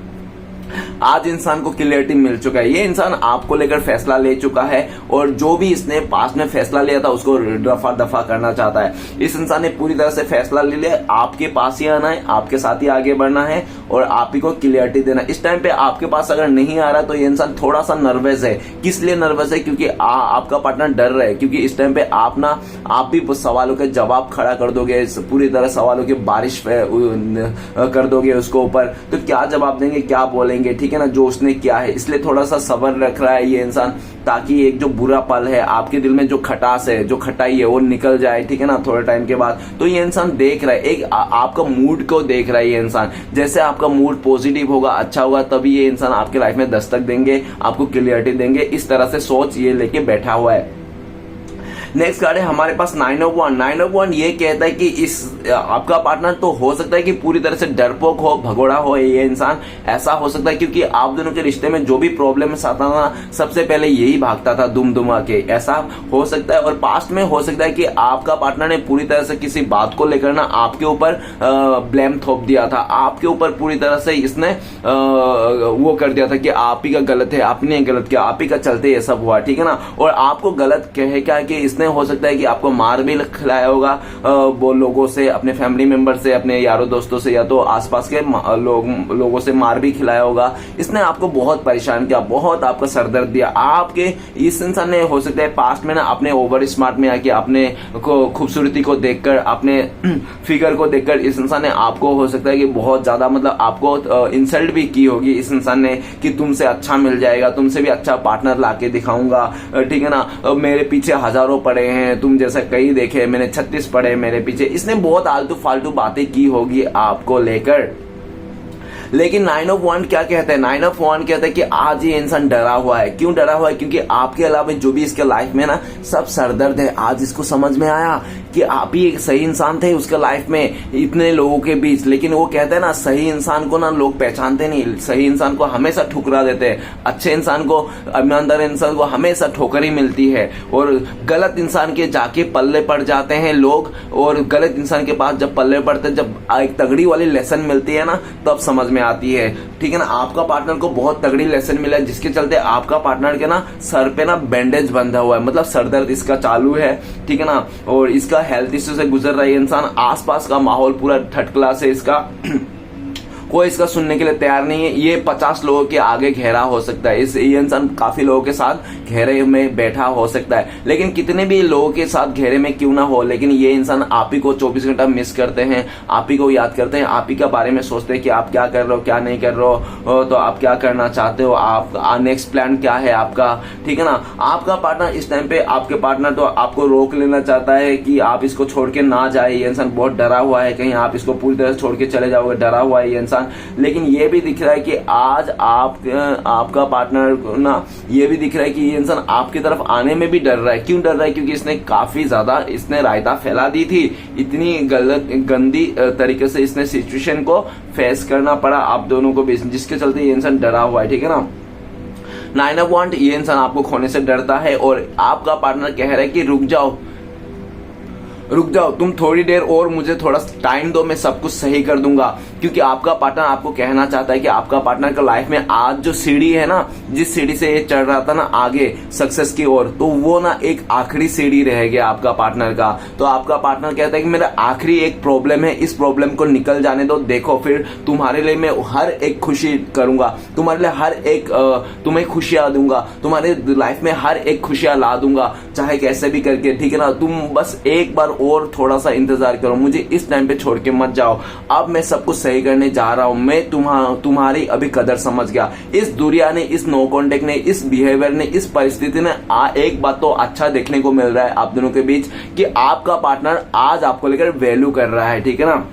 आज इंसान को क्लियरिटी मिल चुका है, ये इंसान आपको लेकर फैसला ले चुका है, और जो भी इसने पास्ट में फैसला लिया था उसको रफा दफा करना चाहता है। इस इंसान ने पूरी तरह से फैसला ले लिया, आपके पास ही आना है, आपके साथ ही आगे बढ़ना है और आप ही को क्लियरिटी देना। इस टाइम पे आपके पास अगर नहीं आ रहा तो ये इंसान थोड़ा सा नर्वस है। किस लिए नर्वस है? क्योंकि आपका पार्टनर डर रहा है, क्योंकि इस टाइम पे आप भी सवालों के जवाब खड़ा कर दोगे, पूरी तरह सवालों की बारिश कर दोगे उसको ऊपर, तो क्या जवाब देंगे, क्या बोलेंगे, ठीक है ना, जो उसने किया है। इसलिए थोड़ा सा सब्र रख रहा है ये इंसान, ताकि एक जो बुरा पल है आपके दिल में, जो खटास है, जो खटाई है, वो निकल जाए, ठीक है ना, थोड़े टाइम के बाद। तो ये इंसान देख रहा है, एक आपका मूड को देख रहा है ये इंसान। जैसे आपका मूड पॉजिटिव होगा, अच्छा होगा, तभी ये इंसान आपके लाइफ में दस्तक देंगे, आपको क्लियरिटी देंगे। इस तरह से सोच ये लेके बैठा हुआ है। नेक्स्ट कार्ड है हमारे पास 9 ऑफ वन। 9 ऑफ वन ये कहता है कि इस आपका पार्टनर तो हो सकता है कि पूरी तरह से डरपोक हो, भगोड़ा हो ये इंसान, ऐसा हो सकता है क्योंकि आप दोनों के रिश्ते में जो भी प्रॉब्लम आता था सबसे पहले यही भागता था दुम दुमा के, ऐसा हो सकता है। और पास्ट में हो सकता है कि आपका पार्टनर ने पूरी तरह से किसी बात को लेकर ना आपके ऊपर ब्लेम थोप दिया था, आपके ऊपर पूरी तरह से इसने वो कर दिया था कि आप ही का गलत है, आपने गलत किया, आप ही का चलते ये सब हुआ, ठीक है ना। और आपको गलत कहे क्या कि इसने हो सकता है कि आपको मार भी खिलाया होगा वो लोगों से, अपने फैमिली मेंबर से, अपने यारों दोस्तों से, या तो आसपास के लोगों से मार भी खिलाया होगा। इसने आपको बहुत परेशान किया, बहुत आपका सरदर्द दिया। आपके इस इंसान ने हो सकता है पास्ट में ना अपने ओवर स्मार्ट में आके, अपने खूबसूरती को देखकर, अपने फिगर को देखकर इस इंसान ने आपको हो सकता है कि बहुत ज्यादा मतलब आपको इंसल्ट भी की होगी इस इंसान ने, कि तुमसे अच्छा मिल जाएगा, तुमसे भी अच्छा पार्टनर लाके दिखाऊंगा, ठीक है ना, मेरे पीछे हजारों पड़े हैं, तुम जैसा कई देखे, मैंने 36 पढ़े मेरे पीछे। इसने बहुत आलतू फालतू बातें की होगी आपको लेकर। लेकिन 9 ऑफ वन क्या कहता है? 9 ऑफ वन कहता है कि आज ये इंसान डरा हुआ है। क्यों डरा हुआ है? क्योंकि आपके अलावा जो भी इसके लाइफ में ना सब सरदर्द है। आज इसको समझ में आया कि आप ही एक सही इंसान थे उसके लाइफ में इतने लोगों के बीच। लेकिन वो कहते हैं ना, सही इंसान को ना लोग पहचानते नहीं, सही इंसान को हमेशा ठुकरा देते हैं, अच्छे इंसान को, ईमानदार इंसान को हमेशा ठोकर ही मिलती है, और गलत इंसान के जाके पल्ले पड़ जाते हैं लोग। और गलत इंसान के पास जब पल्ले पड़ते हैं, जब एक तगड़ी वाली लेसन मिलती है ना, तब समझ में आती है, ठीक है ना। आपका पार्टनर को बहुत तगड़ी लेसन मिला है, जिसके चलते आपका पार्टनर के ना सर पे ना बैंडेज बंधा हुआ है, मतलब सरदर्द इसका चालू है, ठीक है ना। और इसका हेल्थ इश्यू से गुजर रहा है इंसान, आसपास का माहौल पूरा थर्ड क्लास है इसका, कोई इसका सुनने के लिए तैयार नहीं है। ये 50 लोगों के आगे घेरा हो सकता है, ये इंसान काफी लोगों के साथ घेरे में बैठा हो सकता है। लेकिन कितने भी लोगों के साथ घेरे में क्यों ना हो, लेकिन ये इंसान आप ही को 24 घंटा मिस करते हैं, आप ही को याद करते हैं, आप ही के बारे में सोचते हैं कि आप क्या कर रहे हो, क्या नहीं कर रहे हो, तो आप क्या करना चाहते हो, आप नेक्स्ट प्लान क्या है आपका, ठीक है ना। आपका पार्टनर इस टाइम पे, आपके पार्टनर तो आपको रोक लेना चाहता है कि आप इसको छोड़ के ना जाए। ये इंसान बहुत डरा हुआ है, कहीं आप इसको पूरी तरह छोड़ के चले जाओगे, डरा हुआ है ये इंसान। लेकिन ये भी दिख रहा है कि आज आपका पार्टनर ना, ये भी दिख रहा है कि ये इंसान आपकी तरफ आने में भी डर रहा है। क्यों डर रहा है? क्योंकि इसने काफी ज्यादा रायता फैला दी थी, इतनी गलत गंदी तरीके से इसने सिचुएशन को फेस करना पड़ा आप दोनों को भी, जिसके चलते ये इंसान डरा हुआ है, ठीक है ना। 9 ऑफ वांट, ये इंसान आपको खोने से डरता है, और आपका पार्टनर कह रहा है कि रुक जाओ, तुम थोड़ी देर और मुझे थोड़ा टाइम दो, मैं सब कुछ सही कर दूंगा। क्योंकि आपका पार्टनर आपको कहना चाहता है कि आपका पार्टनर का लाइफ में आज जो सीढ़ी है ना, जिस सीढ़ी से ये चढ़ रहा था ना आगे सक्सेस की ओर, तो वो ना एक आखिरी सीढ़ी रह गया आपका पार्टनर का। तो आपका पार्टनर कहता है कि मेरा आखिरी एक प्रॉब्लम है, इस प्रॉब्लम को निकल जाने दो, देखो फिर तुम्हारे लिए मैं हर एक खुशी करूंगा, तुम्हारे लिए हर एक तुम्हें खुशियां दूंगा, तुम्हारे लाइफ में हर एक खुशियां ला दूंगा, चाहे कैसे भी करके, ठीक है ना। तुम बस एक बार और थोड़ा सा इंतजार करो, मुझे इस टाइम पे छोड़ के मत जाओ, अब मैं सब कुछ सही करने जा रहा हूं, मैं तुम्हारी अभी कदर समझ गया। इस दुनिया ने, इस नो कॉन्टेक्ट ने, इस बिहेवियर ने, इस परिस्थिति ने एक बात तो अच्छा देखने को मिल रहा है आप दोनों के बीच कि आपका पार्टनर आज आपको लेकर वैल्यू कर रहा है, ठीक है ना।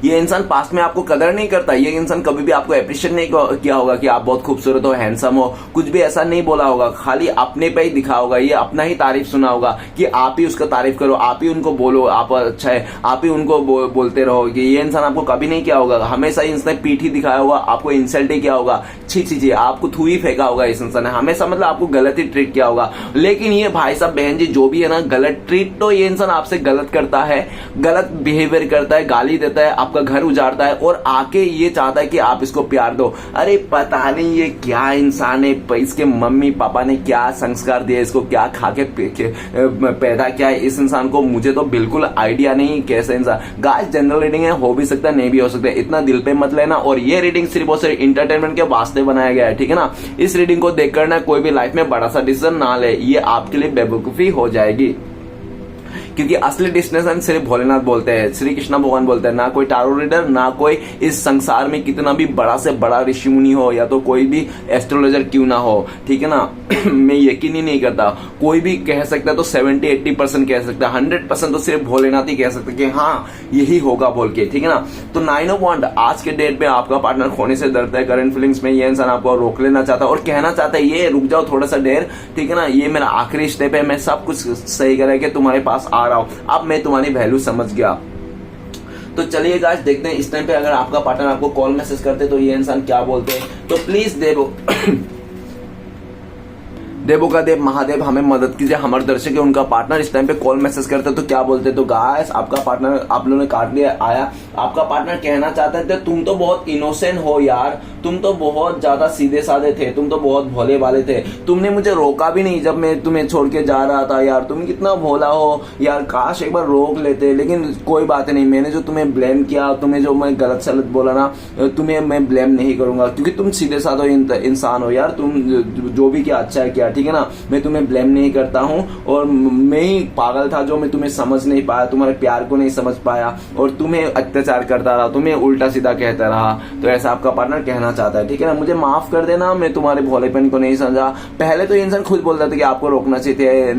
ये इंसान पास्ट में आपको कदर नहीं करता, ये इंसान कभी भी आपको अप्रिशिएट नहीं किया होगा कि आप बहुत खूबसूरत हो, हैंडसम हो, कुछ भी ऐसा नहीं बोला होगा, खाली अपने पे ही दिखा होगा, ये अपना ही तारीफ सुना होगा कि आप ही उसका तारीफ करो, आप ही उनको बोलो आप अच्छा है, आप ही उनको बोलते रहो। कि ये इंसान आपको कभी नहीं किया होगा, हमेशा ही इसने पीठ ही दिखाया होगा, आपको इंसल्ट ही किया होगा, छी आपको थू ही फेंका होगा इस इंसान ने, हमेशा मतलब आपको गलत ही ट्रीट किया होगा। लेकिन ये भाई साहब बहन जी जो भी है ना, गलत ट्रीट तो ये इंसान आपसे गलत करता है, गलत बिहेवियर करता है, गाली देता है, आपका घर उजाड़ता है और आके ये चाहता है कि आप इसको प्यार दो। अरे पता नहीं ये क्या इंसान है, इसके मम्मी पापा ने क्या संस्कार दिया, इसको क्या खा के पैदा किया है इस इंसान को, मुझे तो बिल्कुल आइडिया नहीं कैसे इंसान। गाइस जनरल रीडिंग है, हो भी सकता है नहीं भी हो सकता है, इतना दिल पे मत लेना। और ये रीडिंग सिर्फ और सिर्फ इंटरटेनमेंट के वास्ते बनाया गया है, ठीक है ना। इस रीडिंग को देखकर ना कोई भी लाइफ में बड़ा सा डिसीजन ना ले, ये आपके लिए बेवकूफी हो जाएगी। क्योंकि असली डेस्टिनेशन सिर्फ भोलेनाथ बोलते हैं, श्री कृष्ण भगवान बोलते हैं, ना कोई टारो रीडर, ना कोई इस संसार में कितना भी बड़ा से बड़ा ऋषि मुनि हो या तो कोई भी एस्ट्रोलॉजर क्यों ना हो, ठीक है ना। मैं यकीन ही नहीं करता, कोई भी कह सकता है तो 70-80% कह सकता है, 100% तो सिर्फ भोलेनाथ ही कह सकते कि हाँ यही होगा बोल के, ठीक है ना। तो 9 ऑफ वांड आज के डेट पे आपका पार्टनर खोने से डरता है, करंट फीलिंग्स में ये इंसान आपको रोक लेना चाहता है और कहना चाहता है ये रुक जाओ थोड़ा सा देर, ठीक है ना, ये मेरा आखिरी स्टेप है, मैं सब कुछ सही करके तुम्हारे पास आ रहा हूं, अब मैं तुम्हारी वैल्यू समझ गया। तो चलिए गाइस देखते हैं इस टाइम पे अगर आपका पार्टनर आपको कॉल मैसेज करते तो ये इंसान क्या बोलते हैं। तो प्लीज देवों का देव महादेव हमें मदद कीजिए, हमारे दर्शक है उनका पार्टनर इस टाइम पे कॉल मैसेज करते तो क्या बोलते। तो गाइस आपका पार्टनर आप लोगों ने काट लिया आया, आपका पार्टनर कहना चाहता है तुम तो बहुत इनोसेंट हो यार, तुम तो बहुत ज्यादा सीधे साधे थे, तुम तो बहुत भोले वाले थे, तुमने मुझे रोका भी नहीं जब मैं तुम्हें छोड़ के जा रहा था यार, तुम कितना भोला हो यार, काश एक बार रोक लेते। लेकिन कोई बात नहीं, मैंने जो तुम्हें ब्लेम किया, तुम्हें जो मैं गलत सलत बोला ना, तुम्हें मैं ब्लेम नहीं करूंगा क्योंकि तुम सीधे साधे इंसान हो यार, तुम जो भी किया अच्छा है किया, ठीक है ना। मैं तुम्हें ब्लेम नहीं करता हूं और मैं ही पागल था जो मैं तुम्हें समझ नहीं पाया, तुम्हारे प्यार को नहीं समझ पाया और तुम्हें अत्याचार करता रहा, तुम्हें उल्टा सीधा कहता रहा। तो ऐसा आपका पार्टनर कहना चाहता है, ठीक है ना। मुझे माफ कर देना, मैं तुम्हारे भोलेपन को नहीं समझा। पहले तो ये इंसान खुद बोलता था कि आपको रोकना चाहिए,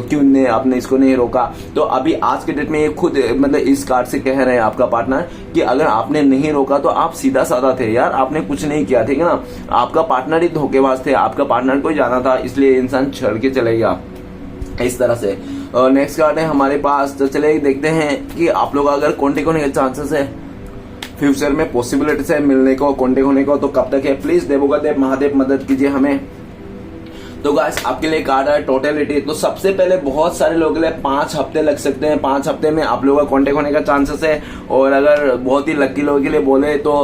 क्यों आपने इसको नहीं रोका। तो अभी आज के डेट में ये खुद मतलब इस कार्ड से कह रहे हैं आपका पार्टनर कि अगर आपने नहीं रोका तो आप सीधा साधा थे यार, आपने कुछ नहीं किया, ठीक है ना। आपका पार्टनर ही धोखेबाज थे, आपका पार्टनर को जाना था, इसलिए इंसान छड़ के चले गया इस तरह से। और नेक्स्ट कार्ड है हमारे पास, तो चले देखते हैं कि आप लोग अगर कॉन्टेक्ट होने के चांसेस है फ्यूचर में, पॉसिबिलिटीज है मिलने को, कॉन्टेक्ट होने को, तो कब तक है। प्लीज देवों का देव महादेव मदद कीजिए हमें। तो गाइस आपके लिए कार्ड है टोटलिटी। तो सबसे पहले बहुत सारे लोगों के लिए 5 हफ्ते लग सकते हैं, 5 हफ्ते में आप लोगों का कॉन्टेक्ट होने का चांसेस है। और अगर बहुत ही लकी लोगों के लिए बोले तो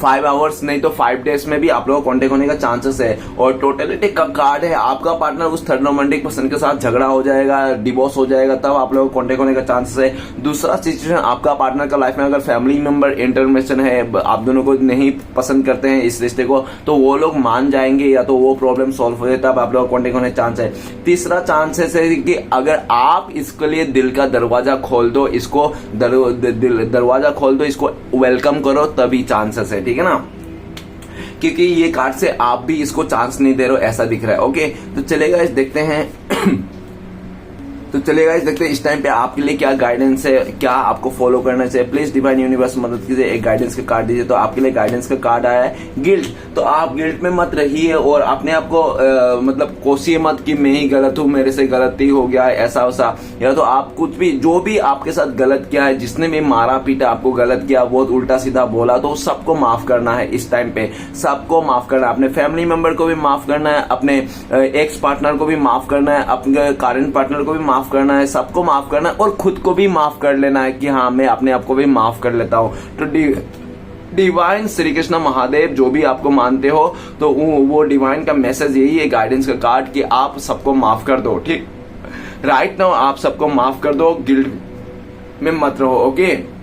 5 आवर्स नहीं तो 5 डेज में भी आप लोगों को कॉन्टेक्ट होने का चांसेस है। और टोटलिटी का कार्ड है, आपका पार्टनर उस थर्ड रोमांटिक पर्सन के साथ झगड़ा हो जाएगा, डिवोर्स हो जाएगा, तब आप लोगों को कॉन्टेक्ट होने का चांसेस है। दूसरा सिचुएशन, आपका पार्टनर का लाइफ में अगर फैमिली मेंबर इंटरमेशन है, आप दोनों को नहीं पसंद करते हैं इस रिश्ते को, तो वो लोग मान जाएंगे या तो वो प्रॉब्लम सॉल्व हो जाए, तब आप लोगों को कॉन्टेक्ट होने का चांस है। तीसरा चांसेस है कि अगर आप इसके लिए दिल का दरवाजा खोल दो, इसको दरवाजा खोल दो, इसको वेलकम करो, तभी चांसेस है, ठीक है ना। क्योंकि ये कार्ड से आप भी इसको चांस नहीं दे रहे हो ऐसा दिख रहा है। ओके तो चलेगा इस देखते हैं तो चलेगा इस देखते हैं इस टाइम पे आपके लिए क्या गाइडेंस है, क्या आपको फॉलो करना चाहिए। प्लीज डिवाइन यूनिवर्स मदद कीजिए, एक गाइडेंस का कार्ड दीजिए। तो आपके लिए गाइडेंस का कार्ड आया है गिल्ट। तो आप गिल्ट में मत रहिए और अपने आप को मतलब कोसिए मत कि मैं ही गलत हूं, मेरे से गलती हो गया है ऐसा वैसा, या तो आप कुछ भी जो भी आपके साथ गलत किया है, जिसने भी मारा पीटा आपको, गलत किया, बहुत उल्टा सीधा बोला, तो सबको माफ करना है इस टाइम पे, सबको माफ करना है। अपने फैमिली मेंबर को भी माफ करना है, अपने एक्स पार्टनर को भी माफ करना है, अपने करंट पार्टनर को भी माफ करना है, सबको माफ करना है और खुद को भी माफ कर लेना है कि हाँ मैं अपने आप को भी माफ कर लेता हूँ। तो डिवाइन श्री कृष्ण महादेव जो भी आपको मानते हो, तो वो डिवाइन का मैसेज यही है, गाइडेंस का कार्ड, कि आप सबको माफ कर दो। ठीक, राइट नाउ आप सबको माफ कर दो, गिल्ट में मत रहो। ओके,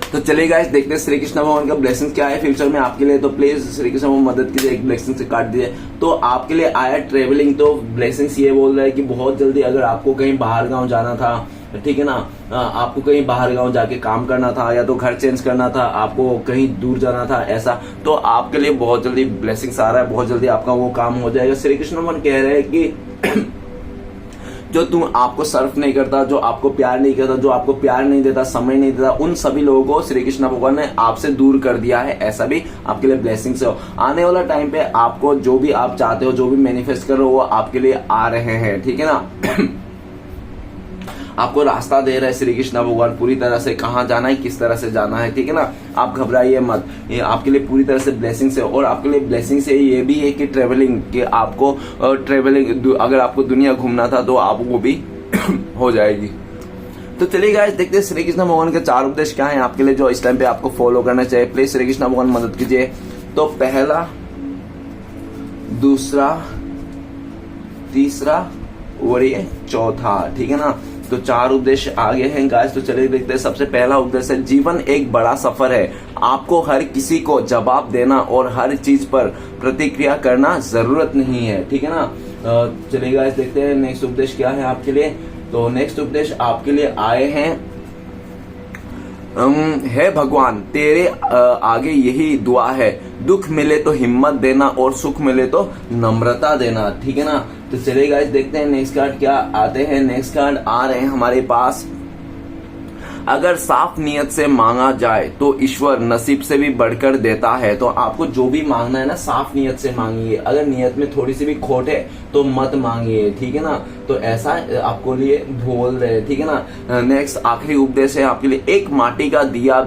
तो चलिए गाइस देखते हैं श्री कृष्ण भगवान का ब्लेसिंग क्या है फ्यूचर में आपके लिए। तो प्लीज श्री कृष्ण भगवान मदद कीजिए, एक ब्लेसिंग से काट दीजिए। तो आपके लिए आया ट्रेवलिंग, तो ब्लेसिंग्स ये बोल रहा है कि बहुत जल्दी अगर आपको कहीं बाहर गांव जाना था, ठीक है ना, आपको कहीं बाहर गांव जाके काम करना था या तो घर चेंज करना था, आपको कहीं दूर जाना था ऐसा, तो आपके लिए बहुत जल्दी ब्लेसिंग्स आ रहा है, बहुत जल्दी आपका वो काम हो जाएगा। श्री कृष्ण भगवान कह रहे हैं कि जो तुम आपको सर्व नहीं करता, जो आपको प्यार नहीं करता, जो आपको प्यार नहीं देता, समय नहीं देता, उन सभी लोगों को श्री कृष्ण भगवान ने आपसे दूर कर दिया है। ऐसा भी आपके लिए ब्लेसिंग से हो। आने वाला टाइम पे आपको जो भी आप चाहते हो, जो भी मैनिफेस्ट कर रहे हो, वो आपके लिए आ रहे हैं। ठीक है ना, आपको रास्ता दे रहे हैं श्री कृष्ण भगवान पूरी तरह से, कहाँ जाना है, किस तरह से जाना है। ठीक है ना, आप घबराइए मत, ये आपके लिए पूरी तरह से ब्लेसिंग से। और आपके लिए ब्लेसिंग से ये भी है कि ट्रेवलिंग, कि आपको ट्रेवलिंग, अगर आपको दुनिया घूमना था तो आपको भी हो जाएगी। तो चलिए गाइस देखते हैं श्री कृष्ण भगवान के 4 उपदेश क्या है आपके लिए, जो इस टाइम पे आपको फॉलो करना चाहिए। प्लीज श्री कृष्ण भगवान मदद कीजिए। तो पहला, दूसरा, तीसरा और ये चौथा। ठीक है ना, तो 4 उपदेश आगे हैं गाइस। तो चलिए देखते हैं। सबसे पहला उपदेश है, जीवन एक बड़ा सफर है, आपको हर किसी को जवाब देना और हर चीज पर प्रतिक्रिया करना जरूरत नहीं है। ठीक है ना, चलिए गाइस देखते हैं नेक्स्ट उपदेश क्या है आपके लिए। तो नेक्स्ट उपदेश आपके लिए आए हैं, हे भगवान तेरे आगे यही दुआ है, दुख मिले तो हिम्मत देना और सुख मिले तो नम्रता देना। ठीक है ना, तो चलिए गाइस देखते हैं नेक्स्ट कार्ड क्या आते हैं। नेक्स्ट कार्ड आ रहे हैं हमारे पास, अगर साफ नियत से मांगा जाए तो ईश्वर नसीब से भी बढ़कर देता है। तो आपको जो भी मांगना है ना, साफ नियत से मांगिए, अगर नियत में थोड़ी सी भी खोट है तो मत मांगिए। ठीक है ना, तो ऐसा आपको लिए बोल रहे हैं। ठीक है ना, नेक्स्ट आखिरी उपदेश है आपके लिए, एक माटी का दिया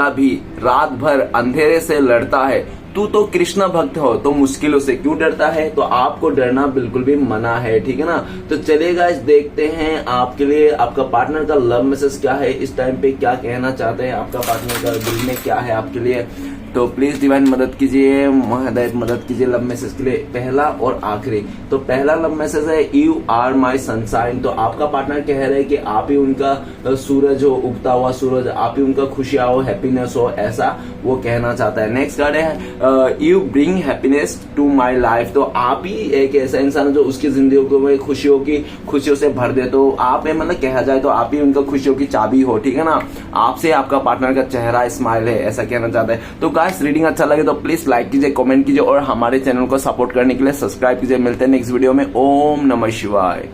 भी रात भर अंधेरे से लड़ता है, तू तो कृष्ण भक्त हो तो मुश्किलों से क्यों डरता है। तो आपको डरना बिल्कुल भी मना है। ठीक है ना, तो चलिए गाइस देखते हैं आपके लिए आपका पार्टनर का लव मैसेज क्या है इस टाइम पे, क्या कहना चाहते हैं आपका पार्टनर का दिल में क्या है आपके लिए। तो प्लीज डिवाइन मदद कीजिए, महादेव मदद कीजिए लव मैसेज के लिए, पहला और आखिरी। तो पहला लव मैसेज है, यू आर माई सनशाइन। तो आपका पार्टनर कह रहे हैं कि आप ही उनका सूरज हो, उगता हुआ सूरज, आप ही उनका खुशियां हो, हैप्पीनेस हो, ऐसा वो कहना चाहता है। नेक्स्ट कार्ड है, you bring happiness to my life. तो आप ही एक ऐसा इंसान जो उसकी जिंदगी को खुशियों से भर दे। तो आप मतलब कहा जाए तो आप ही उनका खुशियों की चाबी हो। ठीक है ना, आपसे आपका पार्टनर का चेहरा स्माइल है, ऐसा कहना चाहता है। तो गाइस रीडिंग अच्छा लगे तो प्लीज लाइक कीजिए, कमेंट कीजिए और हमारे चैनल को सपोर्ट करने के लिए सब्सक्राइब कीजिए। मिलते हैं नेक्स्ट वीडियो में। ओम नमः शिवाय।